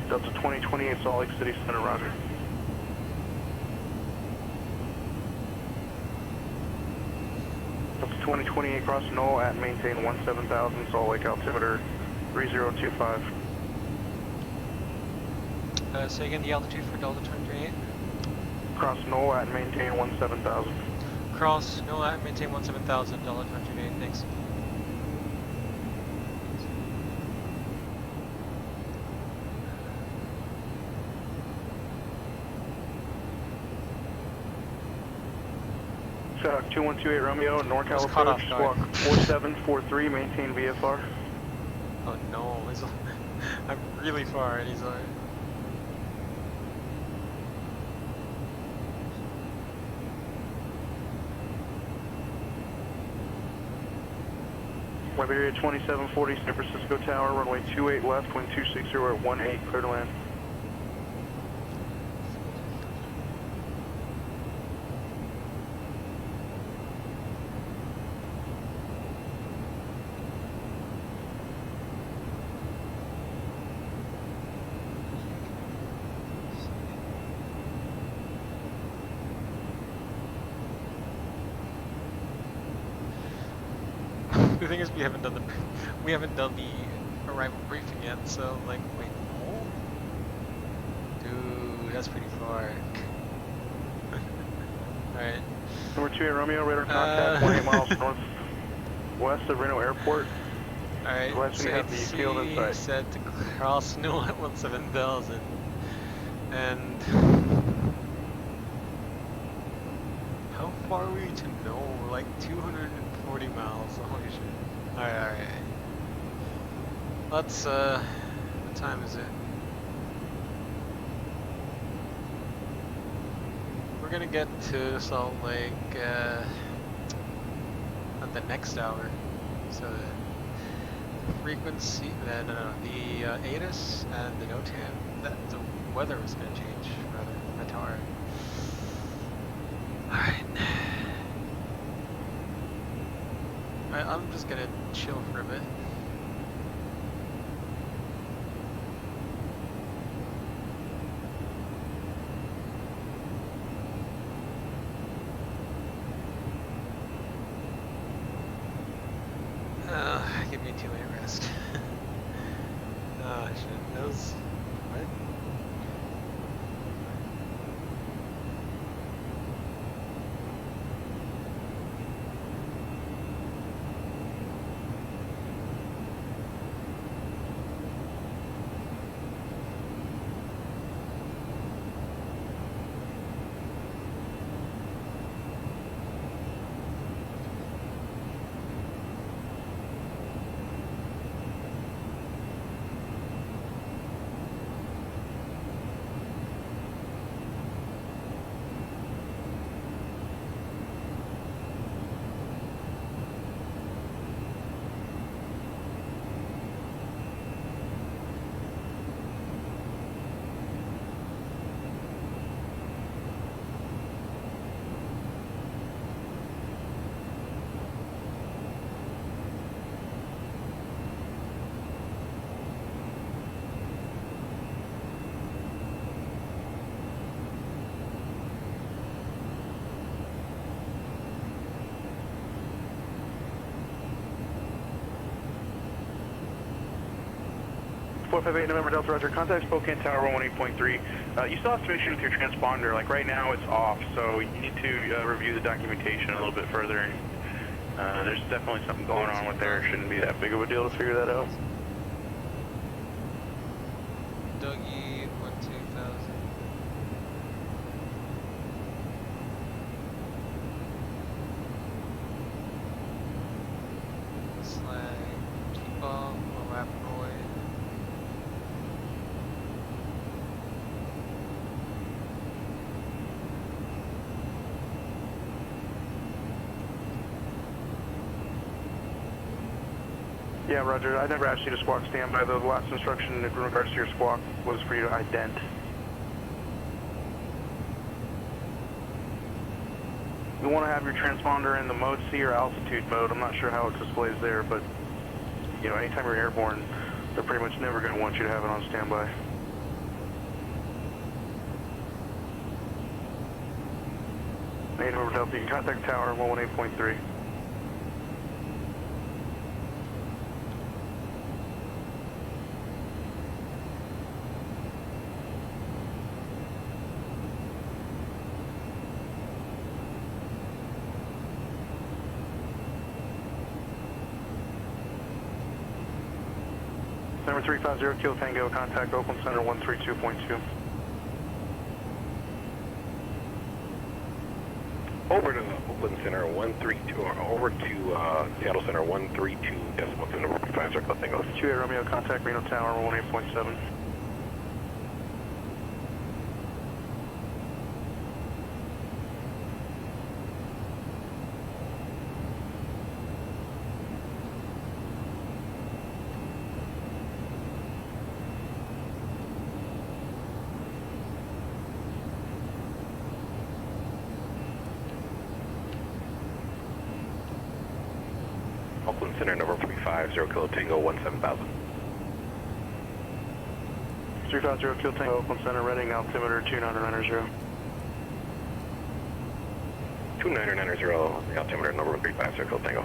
B: Delta 2028, Salt Lake City Center, roger. Delta 2028, cross null at maintain 17,000, Salt Lake altimeter 3025.
A: Say again the altitude for Delta 2028.
B: Cross null at maintain 17,000.
A: Cross null at maintain 17,000, Delta 2028, thanks.
B: Shock 2128 Romeo, NorCal approach, squawk 4743, maintain VFR.
A: Oh no, I'm really far and he's like...
B: Iberia 2740, San Francisco Tower, runway 28 left, wind 260 at 18, clear to land.
A: The thing is, we haven't done the arrival briefing yet. So, like, wait, no, dude, that's pretty far. All right.
B: Number 28 Romeo, radar contact 28 miles northwest of Reno Airport.
A: All right.
B: So you have the field inside.
A: Set to cross null at 17,000, and how far are we to know? We're like 240 miles. Holy shit. Alright. Let's, what time is it? We're gonna get to Salt Lake, at the next hour. So, the frequency, the ADD-ONS and the NOTAM, the weather was gonna change, rather, Mettar. Alright. I'm just gonna chill for a bit. Give me 2 minute rest. Oh shit, those... What?
B: 458 November Delta, roger. Contact Spokane Tower 118.3. You still have some issues with your transponder. Like right now it's off, so you need to review the documentation a little bit further. There's definitely something going on with there. It shouldn't be that big of a deal to figure that out.
A: Dougie, 12000. Slag, keep off, lap noise.
B: Yeah, roger. I never asked you to squawk standby, though. The last instruction in regards to your squawk was for you to ident. You want to have your transponder in the mode C or altitude mode. I'm not sure how it displays there, but, you know, anytime you're airborne, they're pretty much never going to want you to have it on standby. Main over Delta, you can contact tower 118.3. Number 350 Kilo Tango, contact Oakland Center 132.2.
G: Over to Oakland Center 132, or over to Seattle Center 132.2 number 5 Kilo Tango.
B: 28 Romeo, contact Reno Tower 18.7.
G: Oakland Center number 350 Kilo Tango 17000.
B: 350 Kilo Tango, Oakland Center, Reading, altimeter 2990.
G: 2990, the altimeter number 350 Kilo Tango.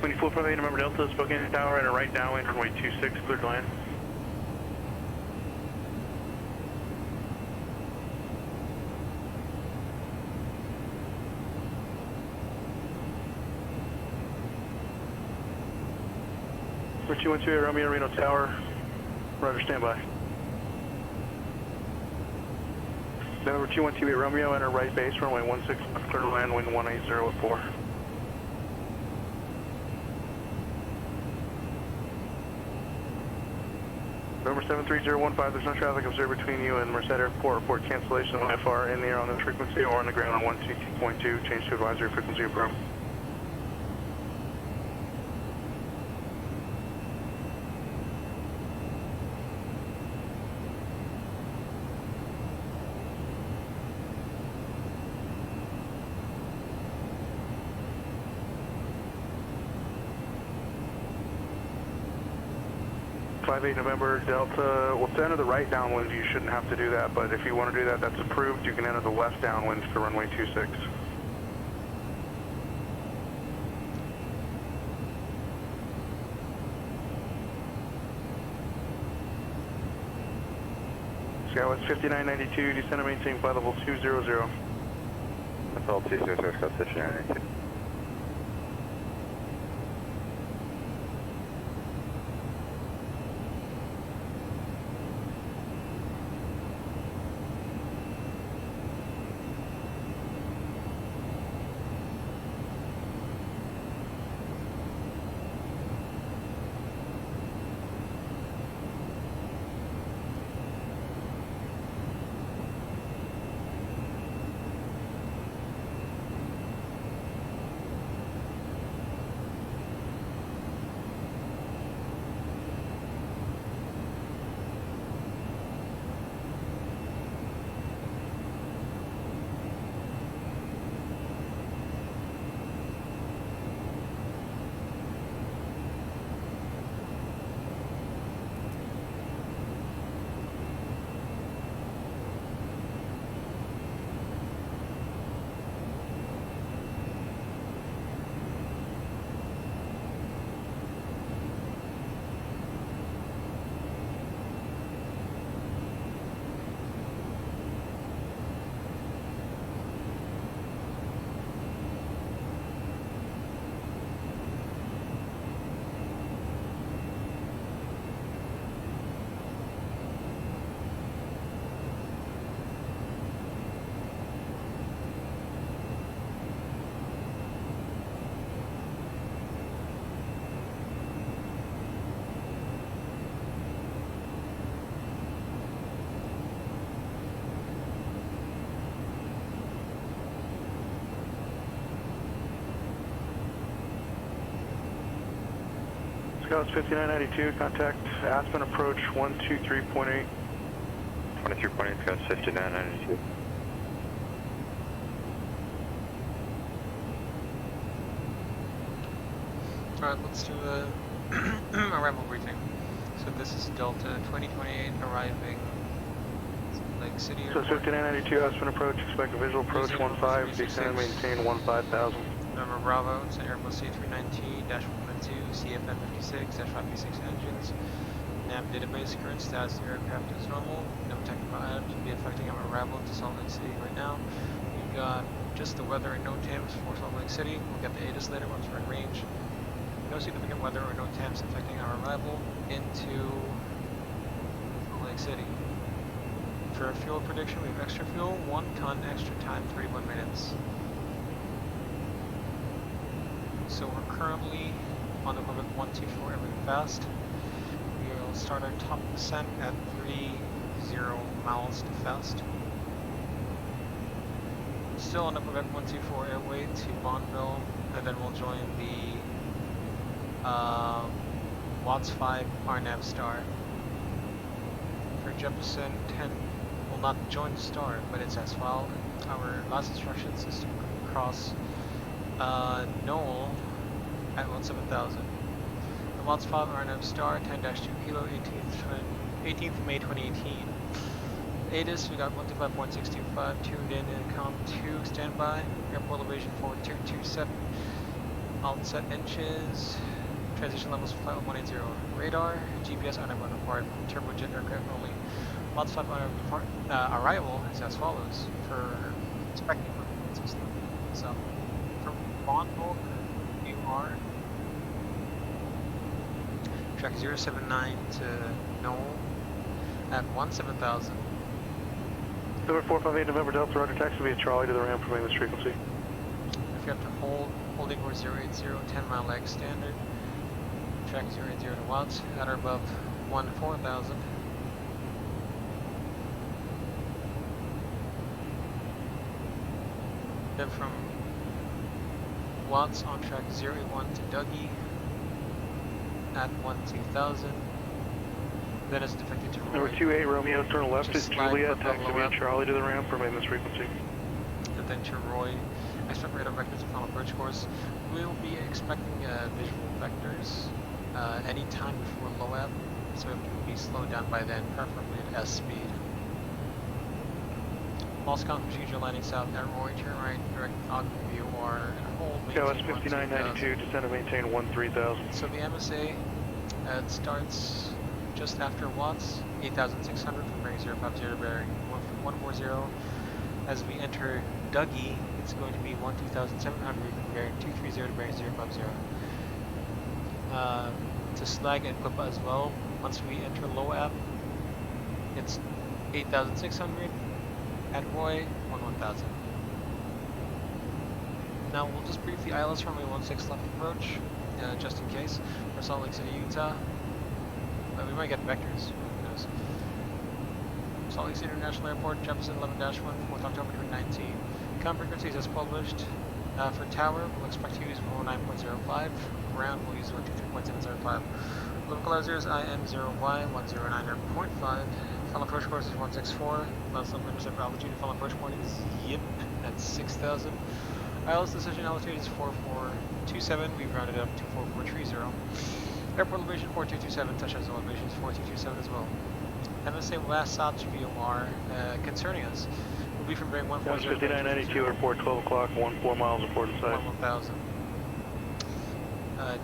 B: When you flew from the November Delta, Spokane Tower at a right downwind, runway 26, cleared to land. Number 212 Romeo, Reno Tower, roger, standby. Number 212 Romeo, enter right base, runway 16, clear to land, wind 180 at 4. Number 73015, there's no traffic observed between you and Merced Airport. Report cancellation on FR in the air on this frequency or on the ground on 122.2. Change to advisory frequency approved. November Delta, well, to enter the right downwind, you shouldn't have to do that, but if you want to do that, that's approved. You can enter the left downwind for runway 26. Skywest 5992, descend and maintain flight level 200.
O: That's all 200, Scout 5992.
D: Scouts 5992, contact Aspen approach 123.8.
O: 23.8, Scouts 5992.
A: Alright, let's do a arrival briefing. So this is Delta 2028 arriving Lake City
D: So
A: Airport.
D: 5992, Aspen approach, expect a visual approach 15, descend and maintain 15,000.
A: November Bravo, it's an Airbus A319-112, CFM 56-536 engines. NAV database, current status of the aircraft is normal. No technical items will be affecting our arrival to Salt Lake City right now. We've got just the weather and no temps for Salt Lake City. We'll get the ADS later once we're in range. No significant weather or no temps affecting our arrival into Salt Lake City. For a fuel prediction, we have extra fuel, 1 ton, extra time, 31 minutes. So we're currently on the Quebec 124 everything fast. We'll start our top descent at 30 miles to fast. Still on the Quebec 124 airway to Bonneville, and then we'll join the Watts 5 RNAV star. For Jefferson 10, will not join the star, but it's as filed. Our last instructions is to cross Knoll at 17,000. The Watts 5 RNAV star 10-2 kilo 18th May 2018. ADIS, we got 125.625 tuned in com 2 standby. Airport elevation 4227. Alt set inches. Transition levels flight 180. Radar, GPS RNAV required. Turbojet aircraft only. Watts 5 arrival is as follows for expecting system. So from Bonneville, you are track 079 to Knoll at 17,000.
D: Number 458 November Delta, roger, taxi via Charlie to the ramp from this frequency.
A: If you have to holding course 080, 10 mile leg standard, track 080 to Watts at or above 4,000. Then from Watts on track 081 to Dougie at 12,000. Then it's defected to Roy.
D: Number 28 Romeo, turn left is Juliet, taxi via Charlie to the ramp, remain this frequency.
A: And then to Roy, expect radar vectors and final approach course. We will be expecting visual vectors anytime before low ebb, so it will be slowed down by then, preferably at S speed. False count procedure landing south at Roy, turn right, direct Oakland view or and hold.
D: KOS 5992, descend and maintain 13,000.
A: So the MSA it starts just after Watts, 8,600 from bearing 050 to bearing 140. As we enter Dougie, it's going to be 12,700 from bearing 230 to bearing 050. To Slag and Clippa as well, once we enter low ebb, it's 8,600. At Roy, 1,000. Now we'll just brief the ILS runway 16 left approach, just in case, for Salt Lake City, Utah. But we might get vectors, who knows. Salt Lake City International Airport, Jefferson 11-1, 4th October 2019. Com frequencies as published. For tower, we'll expect to use 109.05. Ground, we'll use 123.705. Local lasers IM0Y 109.5. Final approach course is 164. Last level intercept altitude and final approach point is yip at 6,000. ILS decision altitude is 4427. We've rounded up to 4430. Airport elevation 4227. Touchdown elevation is 4227 as well. MSA last SOTS VOR concerning us will be from bearing 140.
D: 5992 airport 12 o'clock, 14 miles report inside.
A: 1,000.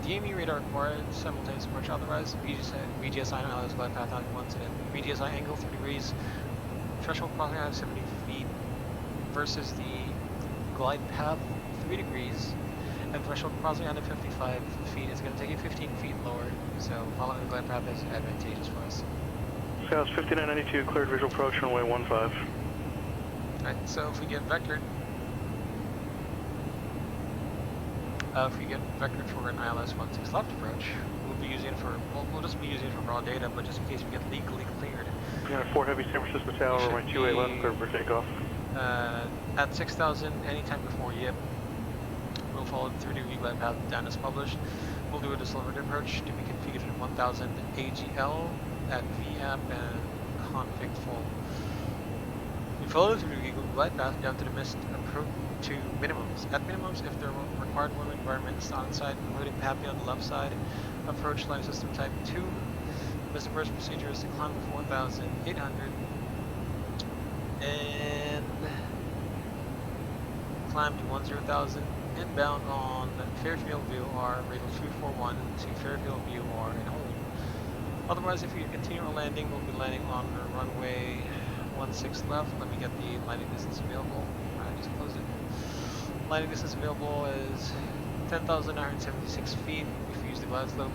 A: DME radar required, simultaneous approach authorized, VGSI and ILS glide path 91 today. VGSI angle 3 degrees, threshold crossing out 70 feet versus the glide path 3 degrees, and threshold crossing out 55 feet is going to take you 15 feet lower, so following the glide path is advantageous for us.
D: Scouts 5992, cleared visual approach runway 15.
A: Alright, so if we get vectored for an ILS 16 left approach, we'll just be using it for raw data, but just in case we get legally cleared.
D: Yeah, 4 heavy San Francisco Tower, runway 28 left, cleared for takeoff.
A: At 6,000, anytime before YIP, we'll follow the 3D glide path Dan has published. We'll do a decelerated approach to be configured at 1000 AGL at VAP and config full. We follow the 3D glide path down to the mist approach to minimums. At minimums, if the required warming environment is on site, including PAPI on the left side, approach line system type 2. Mist approach procedure is to climb to 4,800 and climb to 10,000 inbound on Fairfield VOR, radial 241 to Fairfield VOR and hold. Otherwise, if you continue our landing, we'll be landing on the runway 16 left. Let me get the landing distance available. I just closed it. Landing distance available is 10,976 feet if you use the glide slope.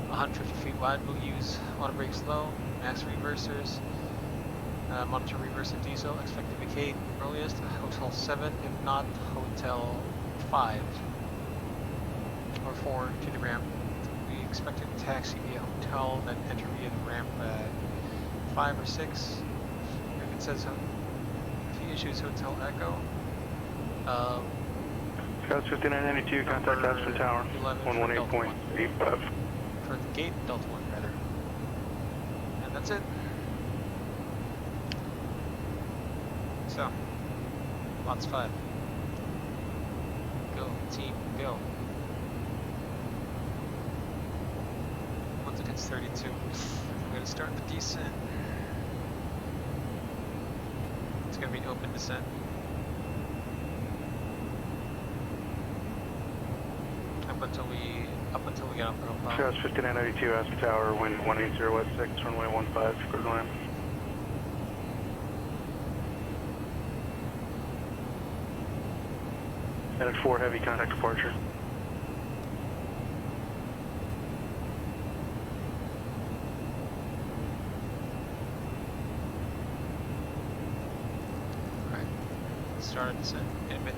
A: 150 feet wide, we'll use auto brakes low, max reversers, monitor reverse and diesel, expect to vacate earliest Hotel 7, if not Hotel 5 or 4 to the ramp. We expect to taxi via hotel, then enter via the ramp at 5 or 6. If it says, if he issues Hotel Echo,
B: Scouts 5992, contact Aspen Tower, 118.85.
A: For the gate, Delta 1 rather. And that's it. So, lots 5. Go, team, go. Once it hits 32, I'm going to start the descent. It's going to be an open descent. Up until we get on profile.
B: Scouts 5992, Aspen Tower, wind 180 west 6, runway 15, cruise line. And at 4, heavy contact departure.
A: Alright, start a descent in a bit.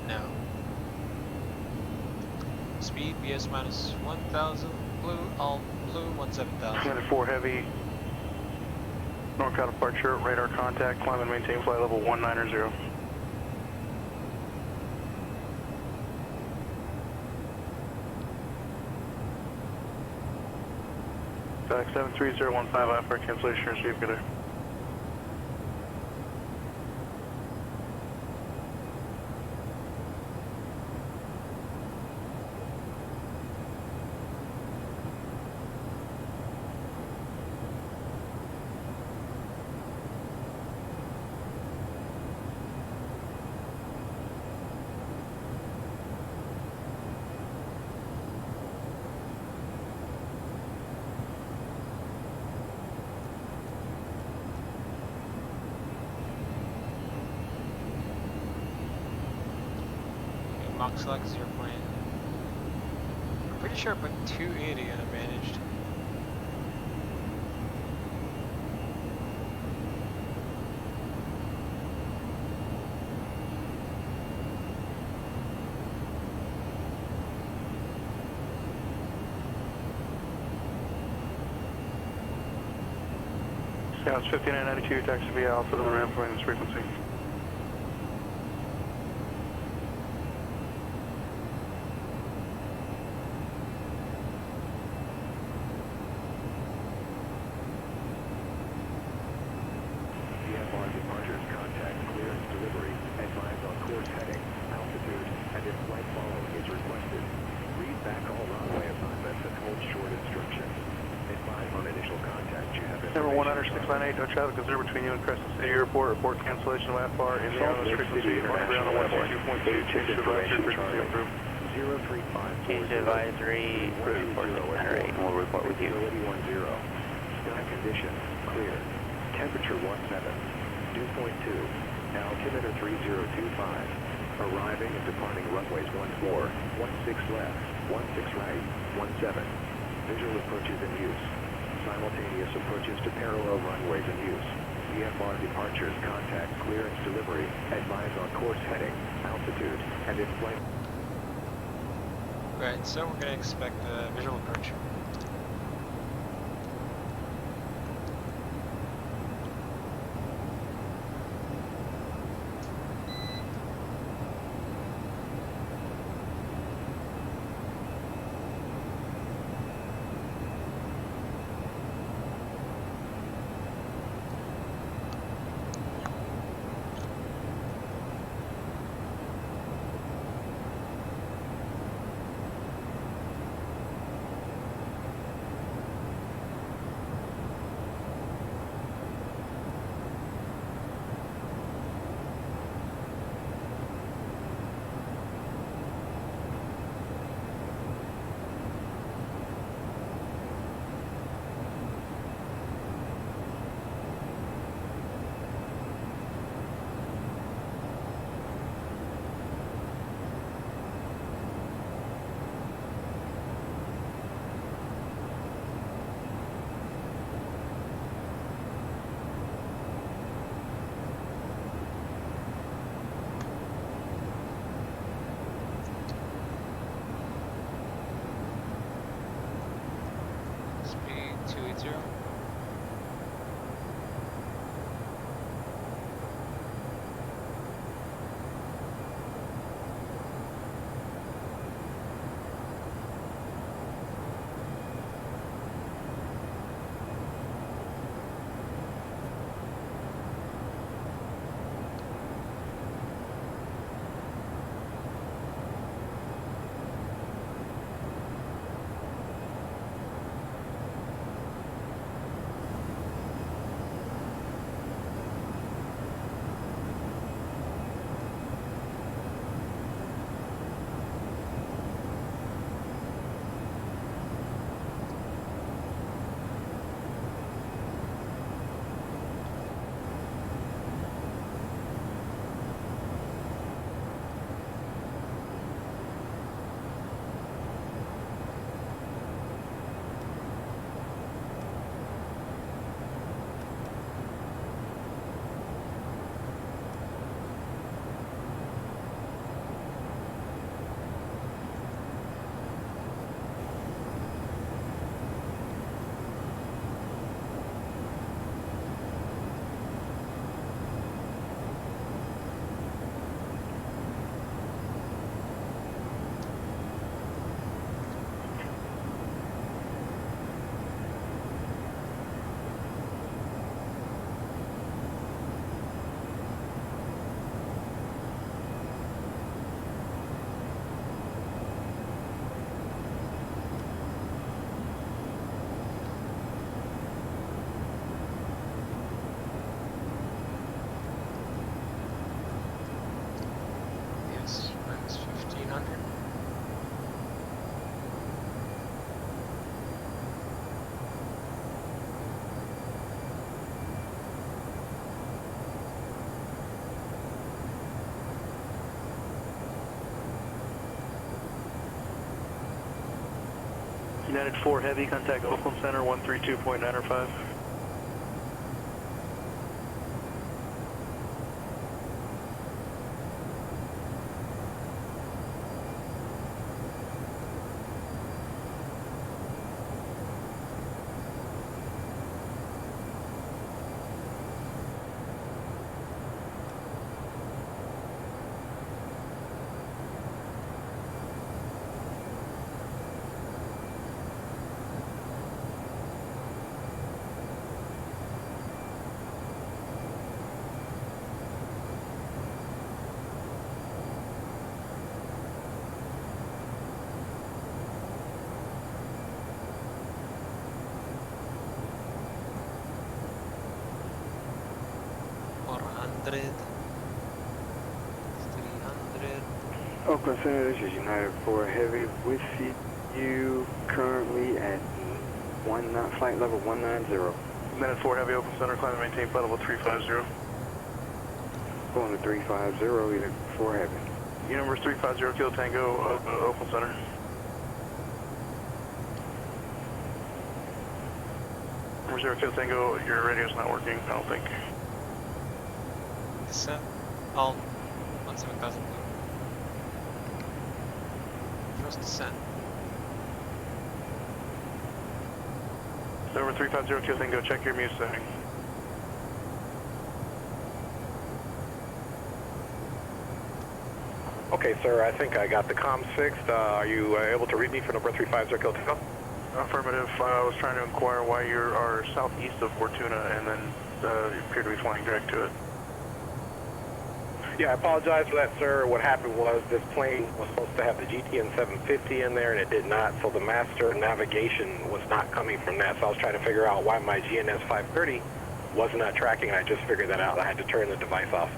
A: Now, speed BS minus 1000, blue, all blue, 17,000.
B: And at 4, heavy. NorCal departure, radar contact, climb and maintain flight level 190. Back 73015, IFR cancellation, receive, good day.
A: Mach select 0 point. I'm pretty sure I put 280 unmanaged.
B: Scouts 5992, taxi via Alpha to the ramp, running this frequency. No traffic is there between you and Crescent City Airport. Report cancellation of AFR in the on frequency. Ground on 122.2. Change to advisory frequency approved.
M: 035. Change to advisory. Report 608. And we'll report with you.
E: 10. Sky condition clear. Temperature 17. Dew point 2. Altimeter 3025. Arriving and departing runways 14, 16 left, 16 right, 17. Visual approaches in use. Simultaneous approaches to parallel runways in use. VFR departures, contact, clearance, delivery, advise on course heading, altitude, and in flight.
A: Right, so we're going to expect a visual approach.
P: 80.
D: United 4 Heavy, contact Oakland Center 132.905.
Q: Oakland Center, this is United 4 Heavy. We see you currently at flight level 190.
D: United 4 Heavy, Oakland Center, climb and maintain flight level 350.
Q: Going to 350, United 4 Heavy.
D: Unit number 350, Kilo Tango, Oakland Center. Number 0 Kilo Tango, your radio's not working, I don't think.
A: Descent, all 17,000 blue. First descent.
D: Number 350, Kilo Tango, check your mute setting.
G: Okay, sir, I think I got the comms fixed. Are you able to read me for number 350 Kilo Tango?
D: Affirmative. I was trying to inquire why you are southeast of Fortuna and then you appear to be flying direct to it.
G: Yeah, I apologize for that, sir. What happened was this plane was supposed to have the GTN 750 in there, and it did not, so the master navigation was not coming from that. So I was trying to figure out why my GNS 530 was not tracking, and I just figured that out. I had to turn the device off.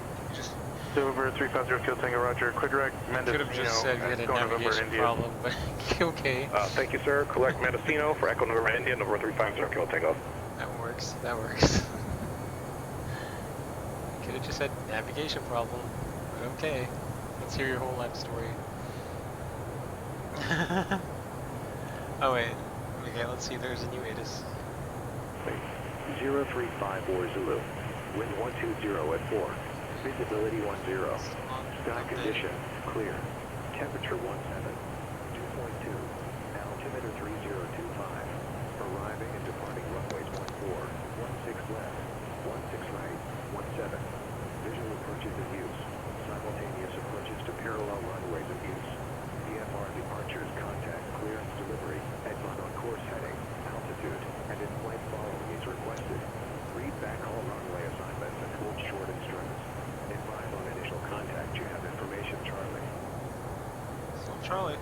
D: Over 350 Kilo Tango, Roger. Quick direct,
A: Could have just said we had a navigation problem, but okay.
G: Thank you, sir. Collect Mendocino for Echo November India, number 350 Kilo Tango.
A: That works, that works. Could have just said navigation problem, but okay. Let's hear your whole life story. Oh wait, okay, let's see, there's a new ADIS.
E: 0354 Zulu, wind 120 at 4. Visibility 10. Sky condition clear. Temperature 17. 2.2. Altimeter 3025. Arriving and departing runways 14, 16 left, 16 right, 17. Visual approaches in use. Simultaneous approaches to parallel runways in use. VFR departures, contact, clearance, delivery, headline on course heading, altitude, and in-flight following is requested. Read backhaul runway assignments and hold short instructions. Advise on initial contact. You have information, Charlie.
A: Charlie.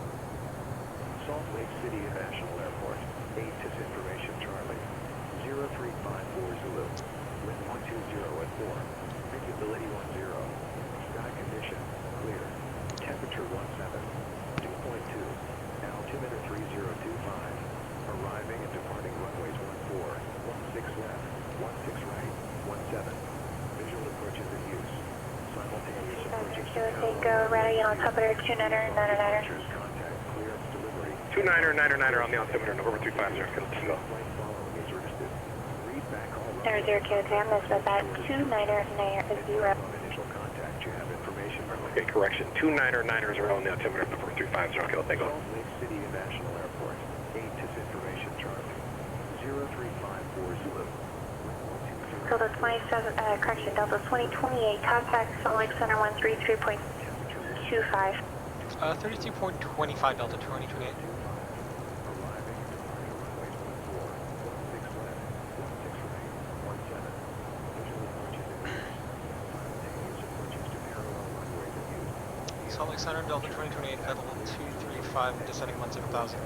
E: Salt Lake City International Airport. 8 TIS information, Charlie. 0354 Zulu. Wind 120 at 4. Visibility 10. Sky condition, clear. Temperature 17. 2.2. Altimeter 3025. Arriving and departing runways 14, 16 left, 16 right, 17. Visual approaches in use. Simultaneous approaches to
P: Go ready on altimeter 2999.
E: contact, clearance, delivery.
G: 2999 on the altimeter, November 350, go.
E: Read backhaul
P: 00 Kilo this was at 2990.
E: initial contact. You have information.
G: Okay, correction. 2990 on the altimeter, November 350, Kilo Tango.
E: Salt Lake City International Airport. 8 TIS information, Charlie. 0354 Zulu.
P: Delta 27, correction, Delta 2028, contact Salt Lake Center 133.25.
A: 32.25 Delta 2028. Salt Lake Center, Delta 2028, flight level 235, descending 17,000.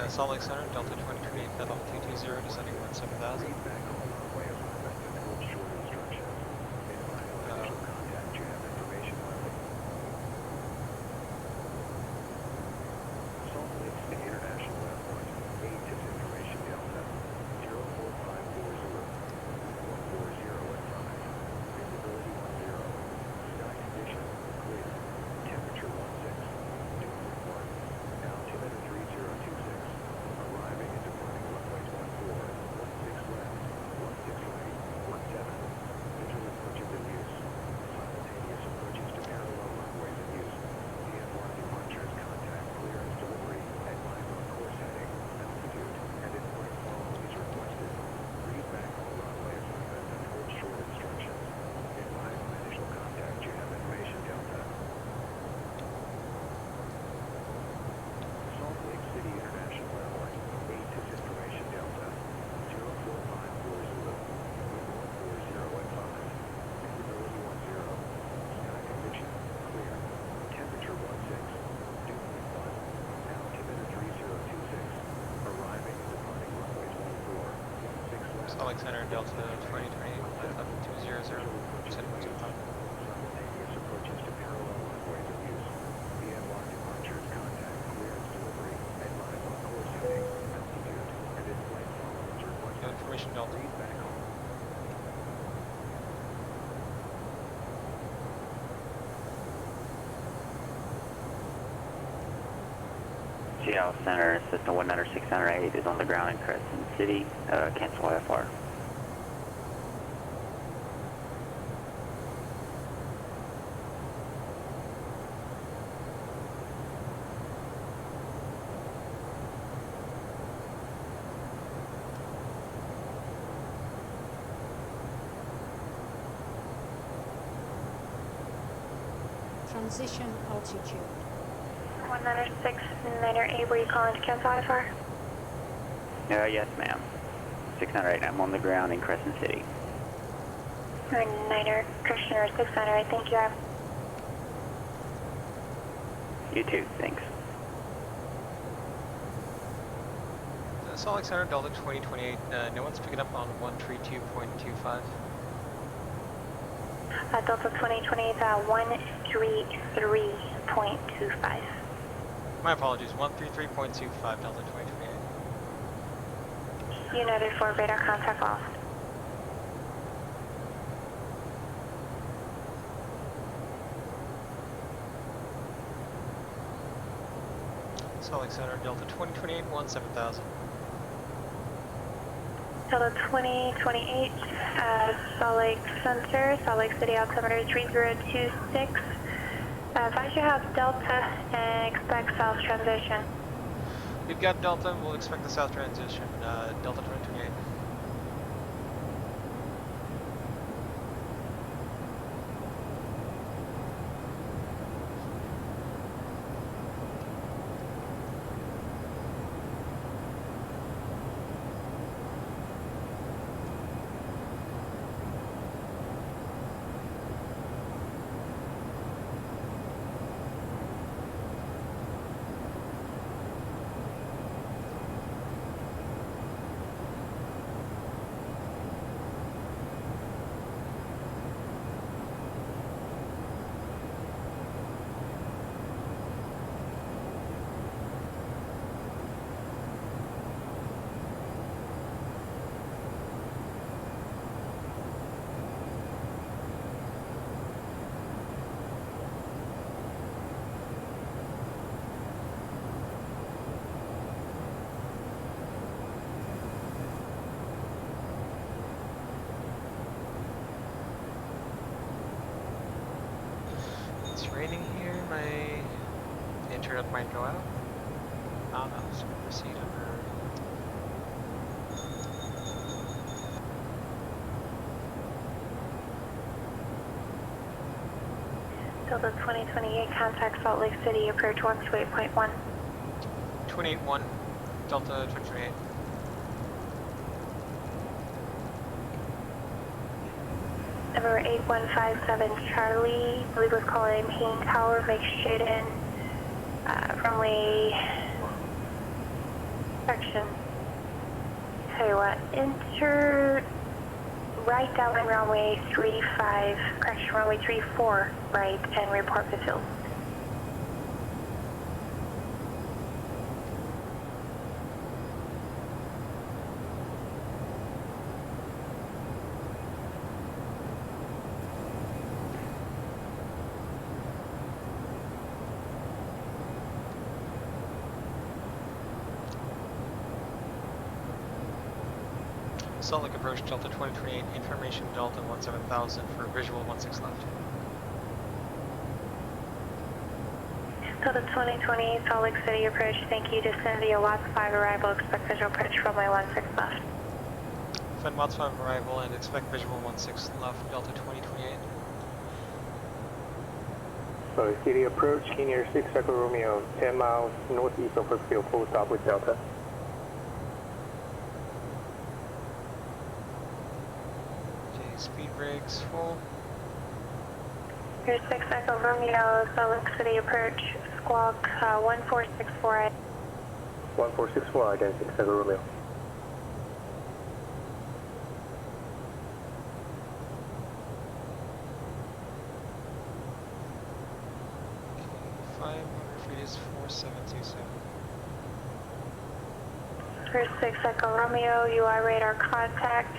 A: Salt Lake Center, Delta 2028, flight level 220, descending 17,000. Salt Lake Center, Delta 2028, flight level 200, descending 17,000. Information, Delta.
M: Seattle Center, System 19608 is on the ground in Crescent City. Cancel IFR.
J: Transition altitude.
P: 19698, were you calling to cancel IFR?
M: Yes, ma'am. 698, I'm on the ground in Crescent City.
P: Niner, Christianer 600, thank you.
M: You too, thanks.
A: Salt Lake Center, Delta 2028. No one's picking up on 132.25.
P: Delta 2028, 133.25.
A: My apologies, 133.25, Delta 2028.
P: United 4, radar contact lost.
A: Salt Lake Center, Delta 2028, 17,000.
P: Delta 2028, Salt Lake Center, Salt Lake City altimeter 3026. Advise you have Delta and expect south transition.
A: We've got Delta, we'll expect the south transition, Delta 2028. It's raining here, my internet might go out. Oh no, so proceed under.
P: Delta 2028, contact Salt Lake City, approach 128.1.
A: 28-1, Delta 2028.
P: Number 8157 Charlie, I believe was calling Payne Tower, make straight in, runway section. Tell you what, enter right down runway 35, correction, runway 34 right, and report the field.
A: Salt Lake approach Delta 2028, information Delta 17000 for visual 16 left.
P: Delta 2028, Salt Lake City approach, thank you, descend via Watts 5 arrival, expect visual approach runway 16 left.
A: Fed Watts 5 arrival and expect visual 16 left, Delta 2028.
F: So City approach, Kenya 6 Echo Romeo, 10 miles northeast of Brookfield, full stop with Delta.
A: Speed brakes full.
P: Here's 6 Echo Romeo, Salt Lake City approach, squawk 1464.
F: 1464, again 6 Echo Romeo.
A: Okay, 500 feet is 4727.
P: Here's 6 Echo Romeo, UI radar contact,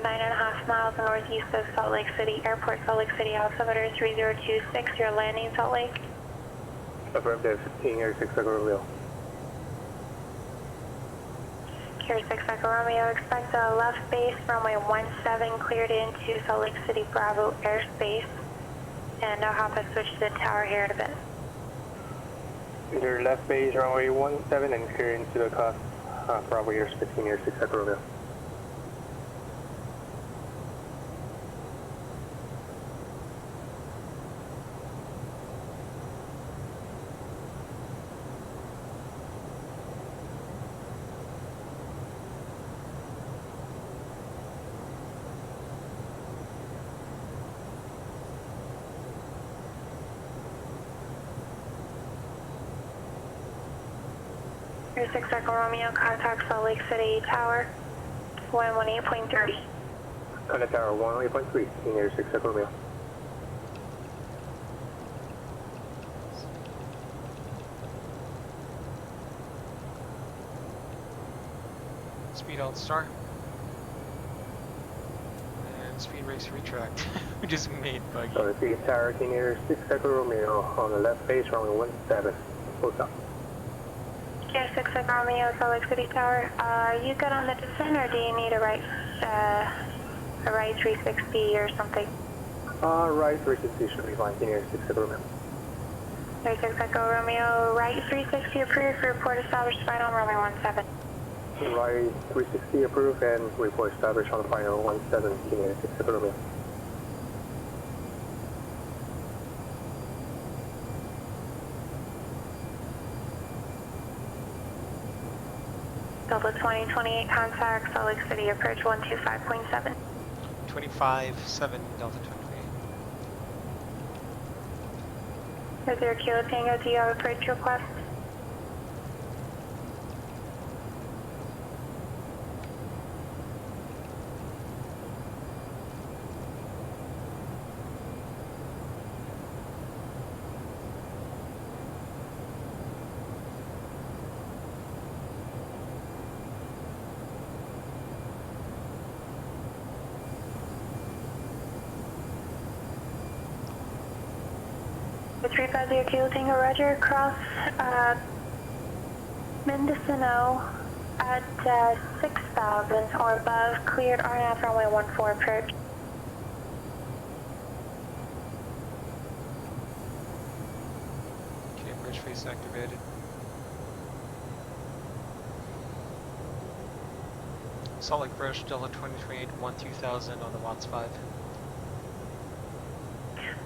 P: 9.5 miles northeast of Salt Lake City Airport, Salt Lake City altimeter 3026, you're landing Salt Lake.
F: Affirm there, 15 here, 6 Echo Romeo.
P: Here's 6 Echo Romeo, expect a left base, runway 17 cleared into Salt Lake City Bravo airspace, and I'll hop and switch to the tower here in a bit.
F: Your left base, runway 17 and clear into the cost. Bravo here, 15 here, 6 Echo Romeo.
P: Your 6 Echo Romeo, contact Salt Lake City Tower, 118.3.
F: Contact Tower 118.3, King Air 6 Echo Romeo.
A: Speed alt start. And speed race retract. We just made buggy.
F: So the Tower, King Air 6 Echo Romeo on the left face, runway 17. Full stop.
P: King Air 6 Echo Romeo, Salt Lake City Tower. You good on the descent, or do you need a right 360 or something?
F: Right 360 should be fine, King Air 6 Echo Romeo.
P: 36 Echo Romeo, right 360 approved, report established final runway 17.
F: Right 360 approved and report established on the final 17, King Air 6 Echo Romeo.
P: Delta 2028 contact Salt Lake City approach 125.7.
A: 25-7 Delta 28.
P: Is there Kilo Tango, do you have approach request? The 350 Kilo Tango, roger, cross Mendocino at 6,000 or above, cleared RNAV runway 14 approach.
A: Okay, bridge face activated. Salt Lake Bridge, Delta 2028, 2000 on the Watts 5.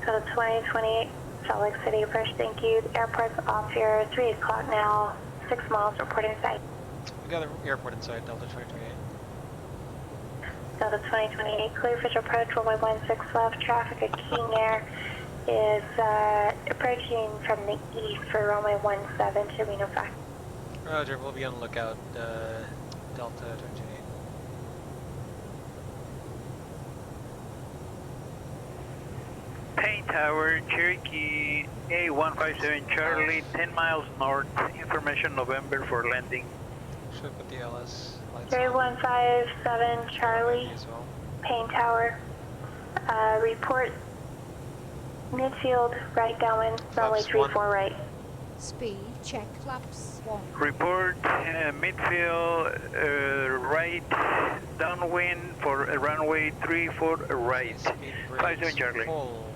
P: So 2028 Salt Lake City approach, thank you. The airport's off here, 3 o'clock now, 6 miles, reporting site.
A: We got the airport inside, Delta 2028.
P: Delta 2028, clear for approach, runway 16 left, traffic at King Air is approaching from the east for runway 17 to Reno 5.
A: Roger, we'll be on the lookout, Delta 2028.
R: Payne Tower, Cherokee A157 Charlie, 10 miles north, information November for landing.
A: Should put the LS lights
P: 3157 Charlie,
A: as well.
P: Payne Tower, report midfield, right downwind, runway 34 right.
J: Speed, check, flaps 1.
R: Report midfield, right downwind for runway 34 right. 57 Charlie.
A: Full.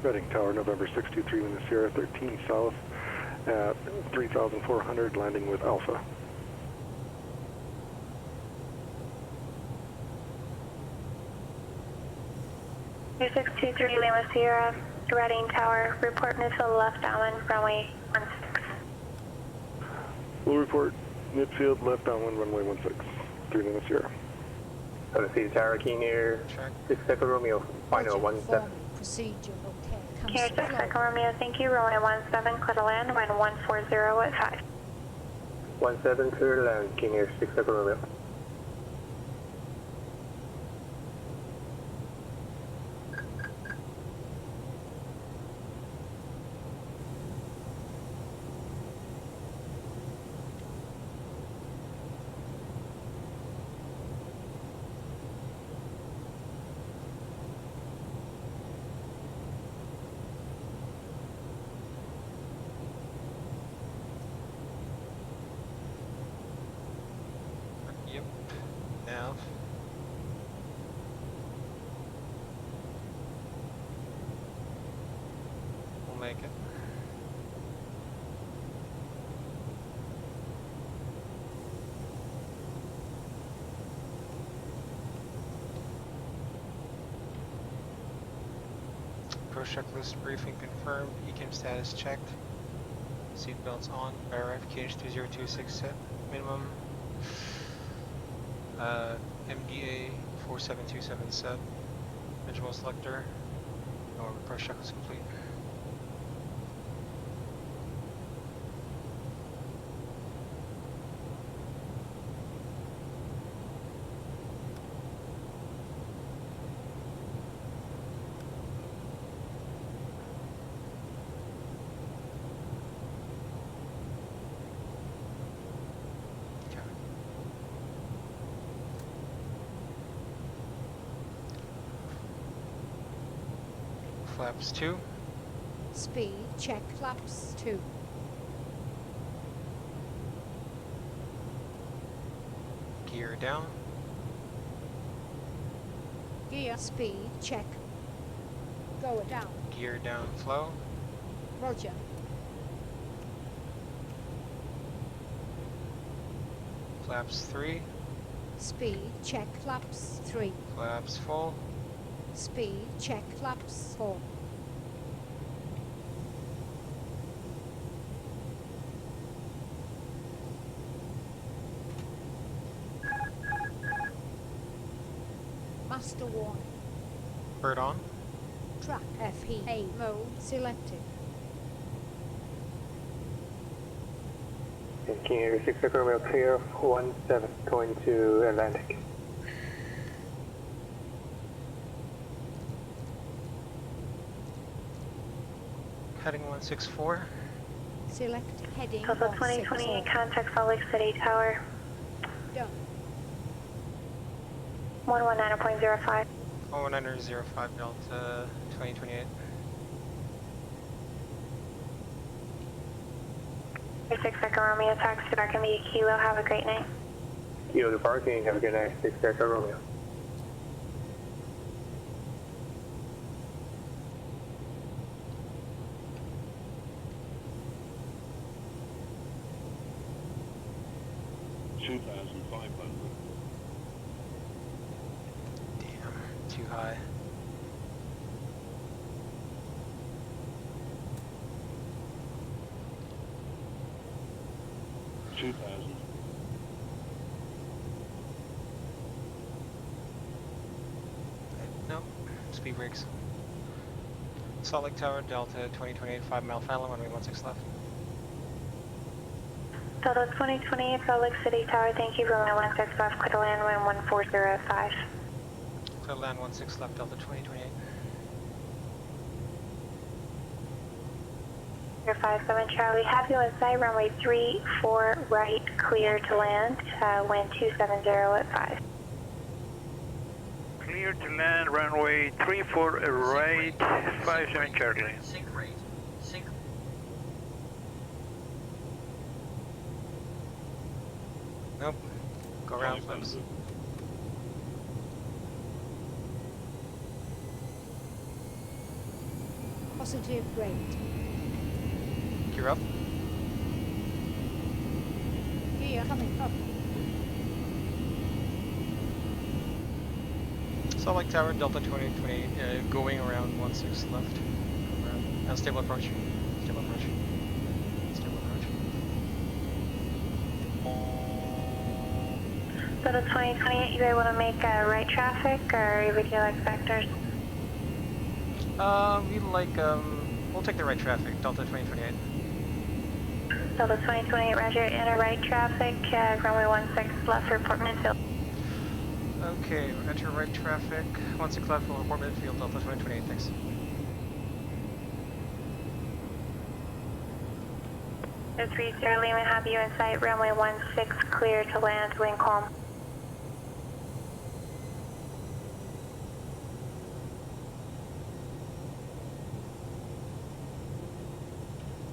K: Reading Tower, November 623 in the Sierra 13 South at 3,400, landing with Alpha.
P: Two 623 Lima Sierra, Reading Tower, report midfield left downwind, runway 16.
K: We'll report midfield left downwind, runway 16, 3 Lima Sierra.
F: So the City Tower, King Air 6 Echo Romeo, final 17.
J: Procedure, okay.
P: King Air 6 Echo Romeo, thank you, runway 17, clear to land, wind 140 at 5.
F: 17 clear to land, King Air 6 Echo Romeo.
A: Yep. Now. We'll make it. Approach checklist briefing confirmed. ECAM status checked. Seatbelts on. RF cage 2026 set. Minimum. MDA 4727 set. Visual selector. Approach checklist complete. Flaps 2.
J: Speed check flaps 2.
A: Gear down.
J: Gear speed check. Go down.
A: Gear down flow.
J: Roger.
A: Flaps 3.
J: Speed check flaps 3.
A: Flaps full.
J: Speed check flaps 4. Master warning.
A: Bird on.
J: Track FEA mode selected.
F: King Air 6 Echo Romeo clear 17 going to Atlantic.
A: Heading 164.
J: Select heading
P: Delta 2028, contact Salt Lake City Tower.
J: Done.
P: 119.05.
A: 119.05 Delta 2028.
P: 6 Echo Romeo, taxi back and be Kilo. Have a great night.
F: Kilo to parking, have a good night. 6 Echo Romeo.
A: Damn, too high. Nope, speed brakes. Salt Lake Tower, Delta 2028, 5 mile final, runway 16 left.
P: Delta 2028, Salt Lake City Tower, thank you. Romeo 16 left, clear to land, wind 1405.
A: Clear to land 16 left, Delta 2028.
P: 57 Charlie, have you inside, runway 34 right, clear to land, wind 270 at 5.
R: Clear to land, runway 34 right, 57 Charlie.
S: Sync rate. Sync.
A: Nope. Go around flips.
J: Positive rate.
A: Gear up.
J: Gear coming up.
A: Salt Lake Tower, Delta 2028, going around 16 left. Around. Stable approach. Stable approach. Stable approach.
P: Delta 2028, you able to make right traffic, or would you like vectors?
A: We like, we'll take the right traffic, Delta 2028.
P: Delta 2028, roger, enter right traffic, runway 16 left, report midfield.
A: Okay, enter right traffic, 16 left, will report midfield, Delta 2028, thanks.
P: The 30 Lima, have you in sight, runway 16 clear to land, wind calm.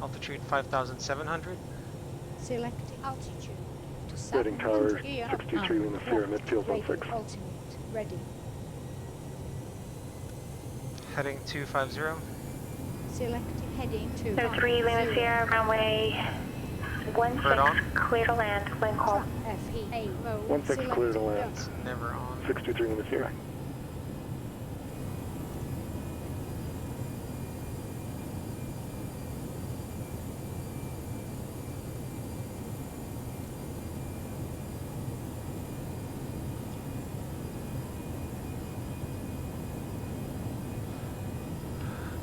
A: Altitude 5,700.
J: Select altitude to
K: Reading Tower,
J: 700
K: 623 Lima Sierra, midfield 16.
J: Ultimate, ready.
A: Heading 250.
J: Select heading to
P: 3 Lima Sierra, runway 16 clear to land, wind calm.
J: FEA mode
K: 16 clear to land.
A: It's never on.
K: 623 Lima Sierra.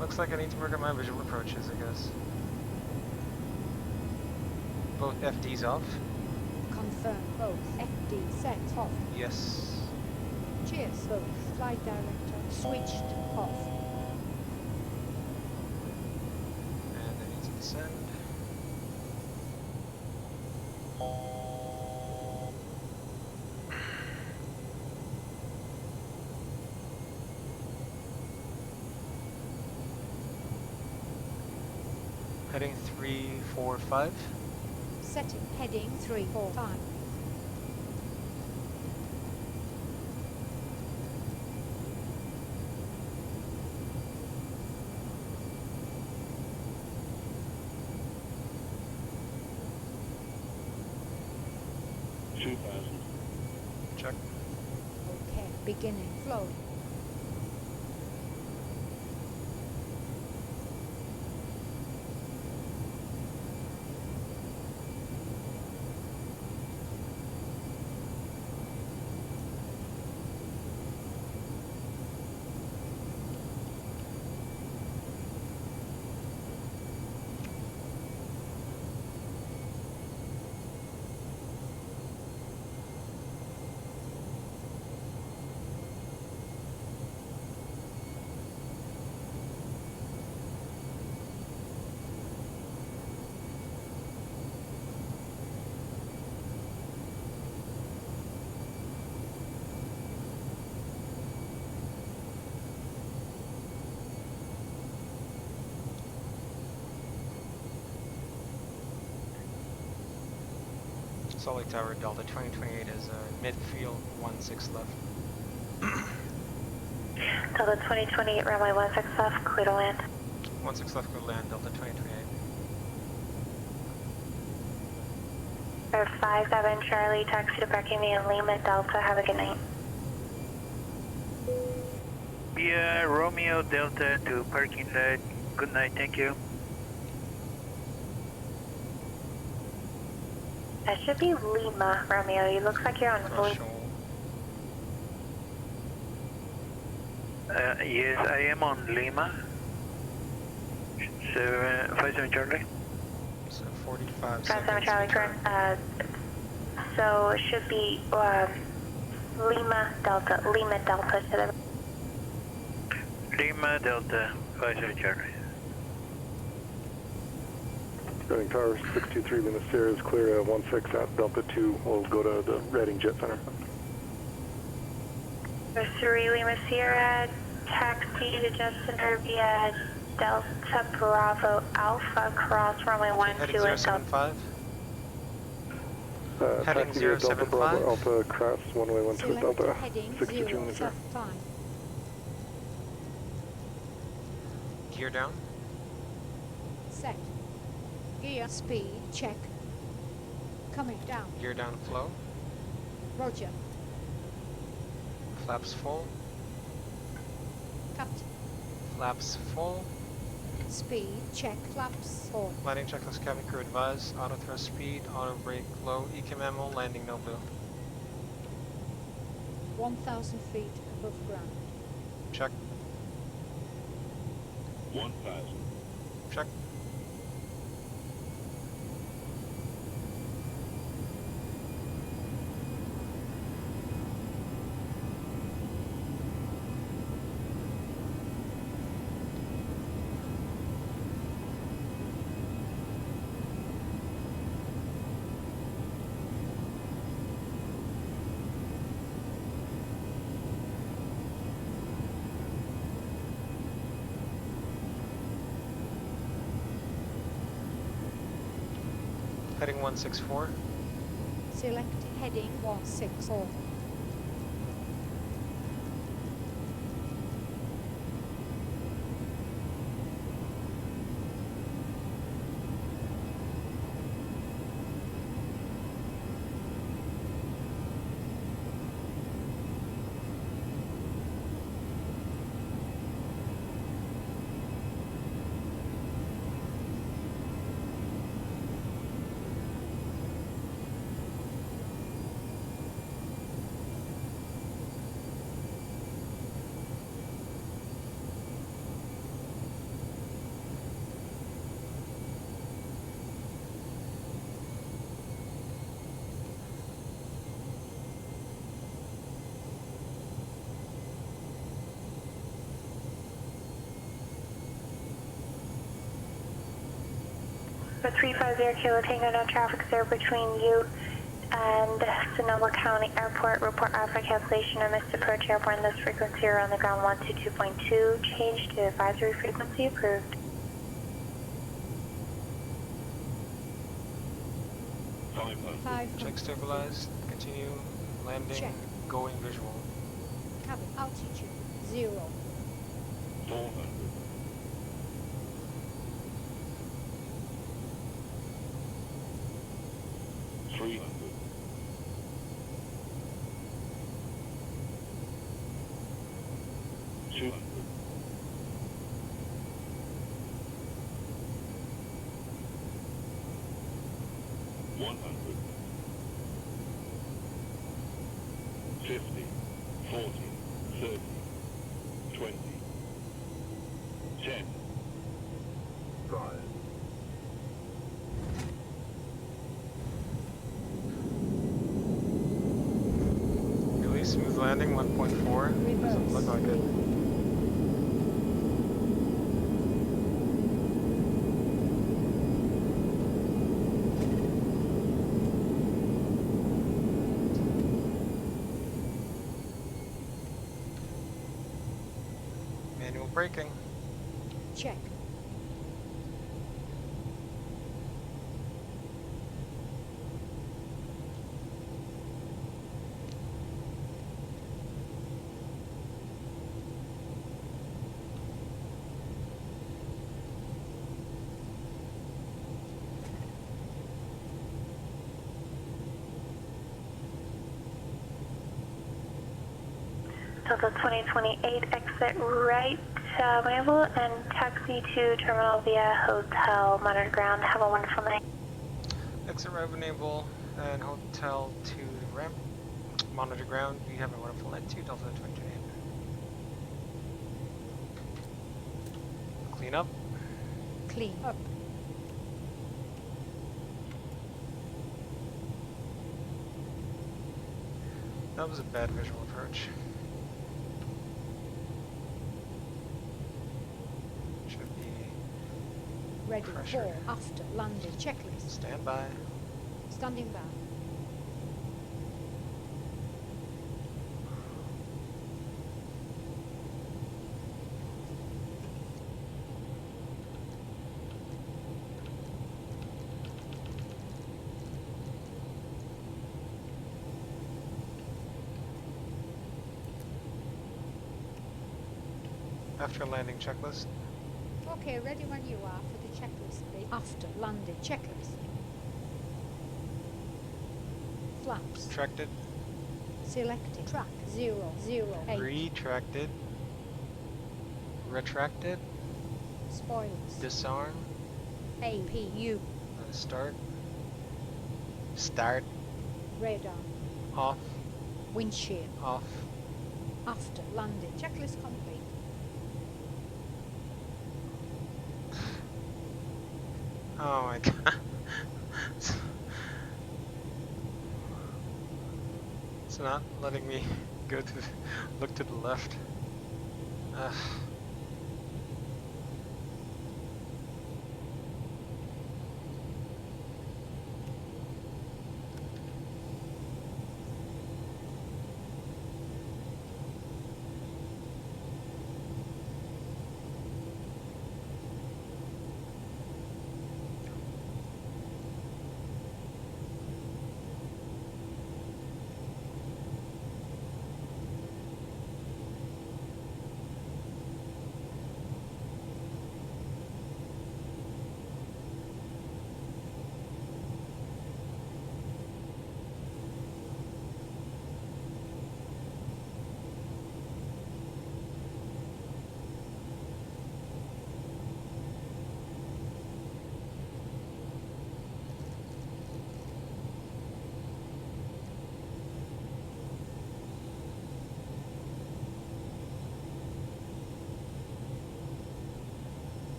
A: Looks like I need to work on my visual approaches, I guess. Both FDs off.
J: Confirm both FD set off.
A: Yes.
J: Cheers. Both flight director switched off.
A: And I need to descend. Heading 345.
J: Setting heading 345.
A: Check.
J: Okay, beginning flow.
A: Salt Lake Tower, Delta 2028 is midfield 16 left.
P: Delta 2028, runway 16 left, clear to land.
A: 16 left, clear to land, Delta 2028.
P: 57 Charlie, taxi to parking me in Lima, Delta, have a good night.
R: Yeah, Romeo Delta to parking lot. Good night, thank you.
P: That should be Lima, Romeo. You look like you're on blue.
R: Yes, I am on Lima. 57 Charlie.
A: So 45
P: 57 Charlie, correct. So it should be Lima Delta to the...
R: Lima Delta, 57 Charlie.
K: Running Tower 623 Lima Sierra is clear at 16 at Delta 2. We'll go to the Reading Jet Center.
P: 3 Lima Sierra, taxi to Jet Center via Delta Bravo Alpha, cross runway 12
A: Heading
P: at
A: 075. Heading
K: Taxi to Delta
A: 075.
K: Bravo Alpha, cross runway 12
J: Select
K: Delta
J: heading
K: 62 Lima Sierra.
J: 075.
A: Gear down.
J: Set. Gear speed check. Coming down.
A: Gear down flow.
J: Roger.
A: Flaps full.
J: Cut.
A: Flaps full.
J: Speed check. Flaps full.
A: Landing checklist, cabin crew advised. Auto thrust speed, auto brake low, ECMMO, landing no blue.
J: 1,000 feet above ground.
A: Check.
S: 1,000.
A: Check. Heading 164.
J: Select heading 164.
P: For 350 Kilo Tango, no traffic there between you and Sonoma County Airport. Report alpha cancellation. I missed approach airport in this frequency around the ground 122.2. Change to advisory frequency approved.
J: 500.
A: Check stabilized. Continue. Landing.
J: Check.
A: Going visual.
J: Cabin altitude 0.
S: 400. 300. 200. 100. 50, 40, 30, 20, 10, 5.
A: Really smooth landing, 1.4. Doesn't look like it. Manual braking.
J: Check.
P: Delta 2028, exit right, Manual, and taxi to terminal via hotel, Monitor ground. Have a wonderful night.
A: Exit right enable and hotel to the ramp. Monitor ground. You have a wonderful night too, Delta 2028. Clean up.
J: Clean up.
A: That was a bad visual approach. Should be
J: Ready
A: pressure.
J: for after landing checklist.
A: Stand by.
J: Standing by.
A: After landing checklist.
J: Okay, ready when you are for the checklist, please. After landing checklist. Flaps.
A: Retracted.
J: Selected. Track 008.
A: Retracted. Retracted.
J: Spoilers.
A: Disarm.
J: APU.
A: Start. Start.
J: Radar.
A: Off.
J: Windshield.
A: Off.
J: After landing checklist complete.
A: Oh my god. It's not letting me go to the, look to the left. Ugh.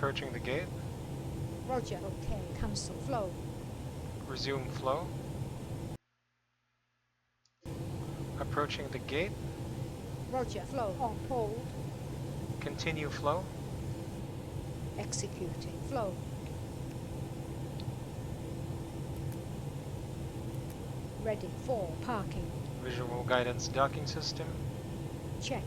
A: Approaching the gate.
J: Roger. Okay. Cancel flow.
A: Resume flow. Approaching the gate.
J: Roger. Flow. On hold.
A: Continue flow.
J: Executing flow. Ready for parking.
A: Visual guidance docking system.
J: Check.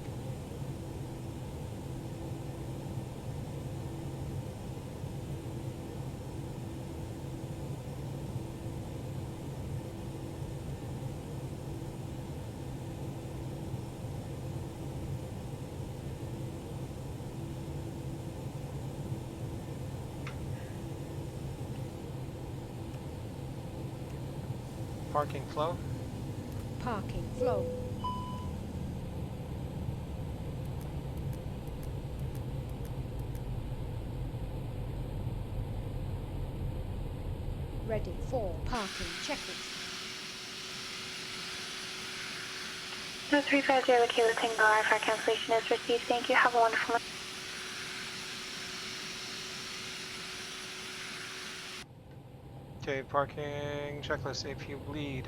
A: Parking flow.
J: Parking flow. Ready for parking checklist.
P: 0350 Kilo Tango for cancellation is received. Thank you. Have a wonderful night.
A: Okay, parking checklist. If you bleed.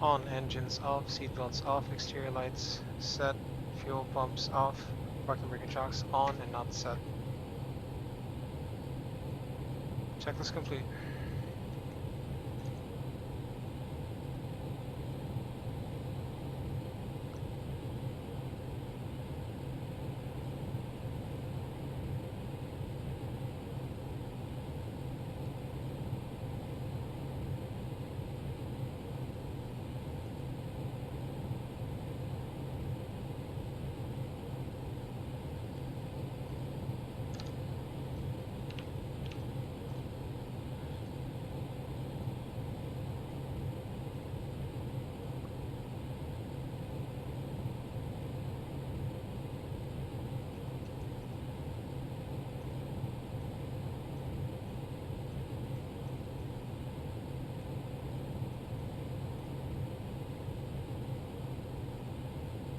A: On, engines off, seatbelts off, exterior lights set, fuel pumps off, parking brake and shocks on and not set. Checklist complete.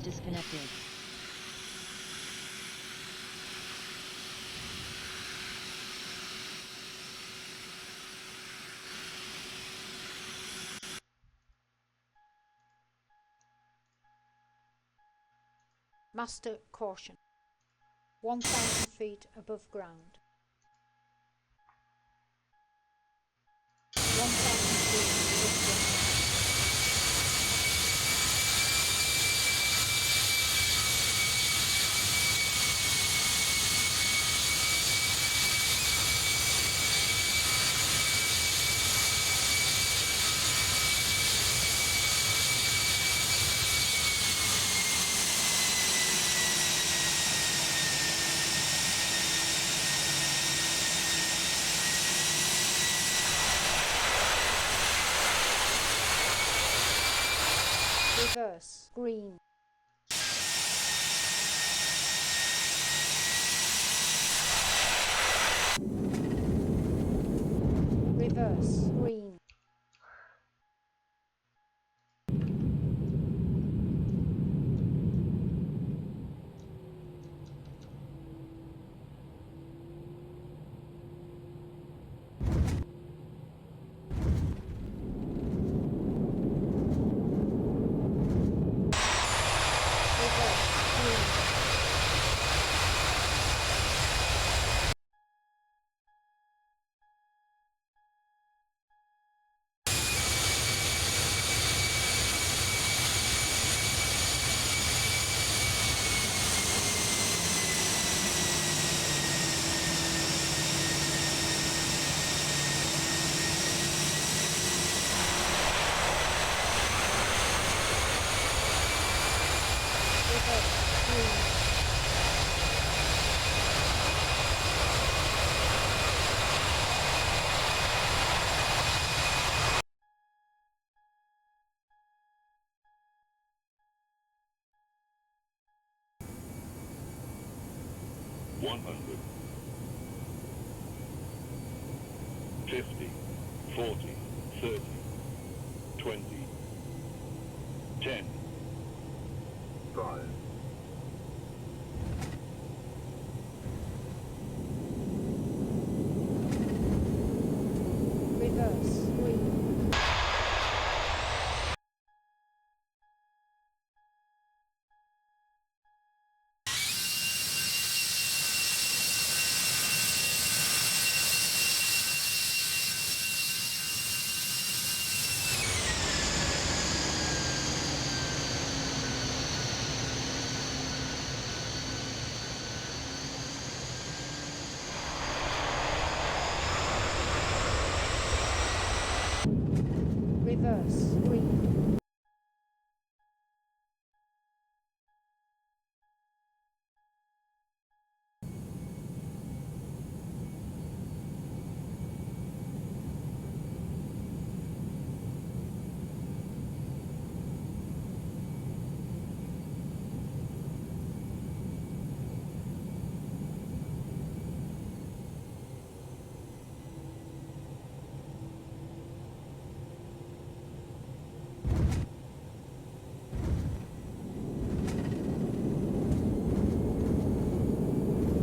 T: Disconnected.
J: Master caution. 1,000 feet above ground. 1,000 feet above ground. Reverse, green. Reverse, green.
S: $100, 50, 40, 30, 20, 10, 5,
J: Reverse, green.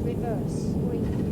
J: Reverse, green.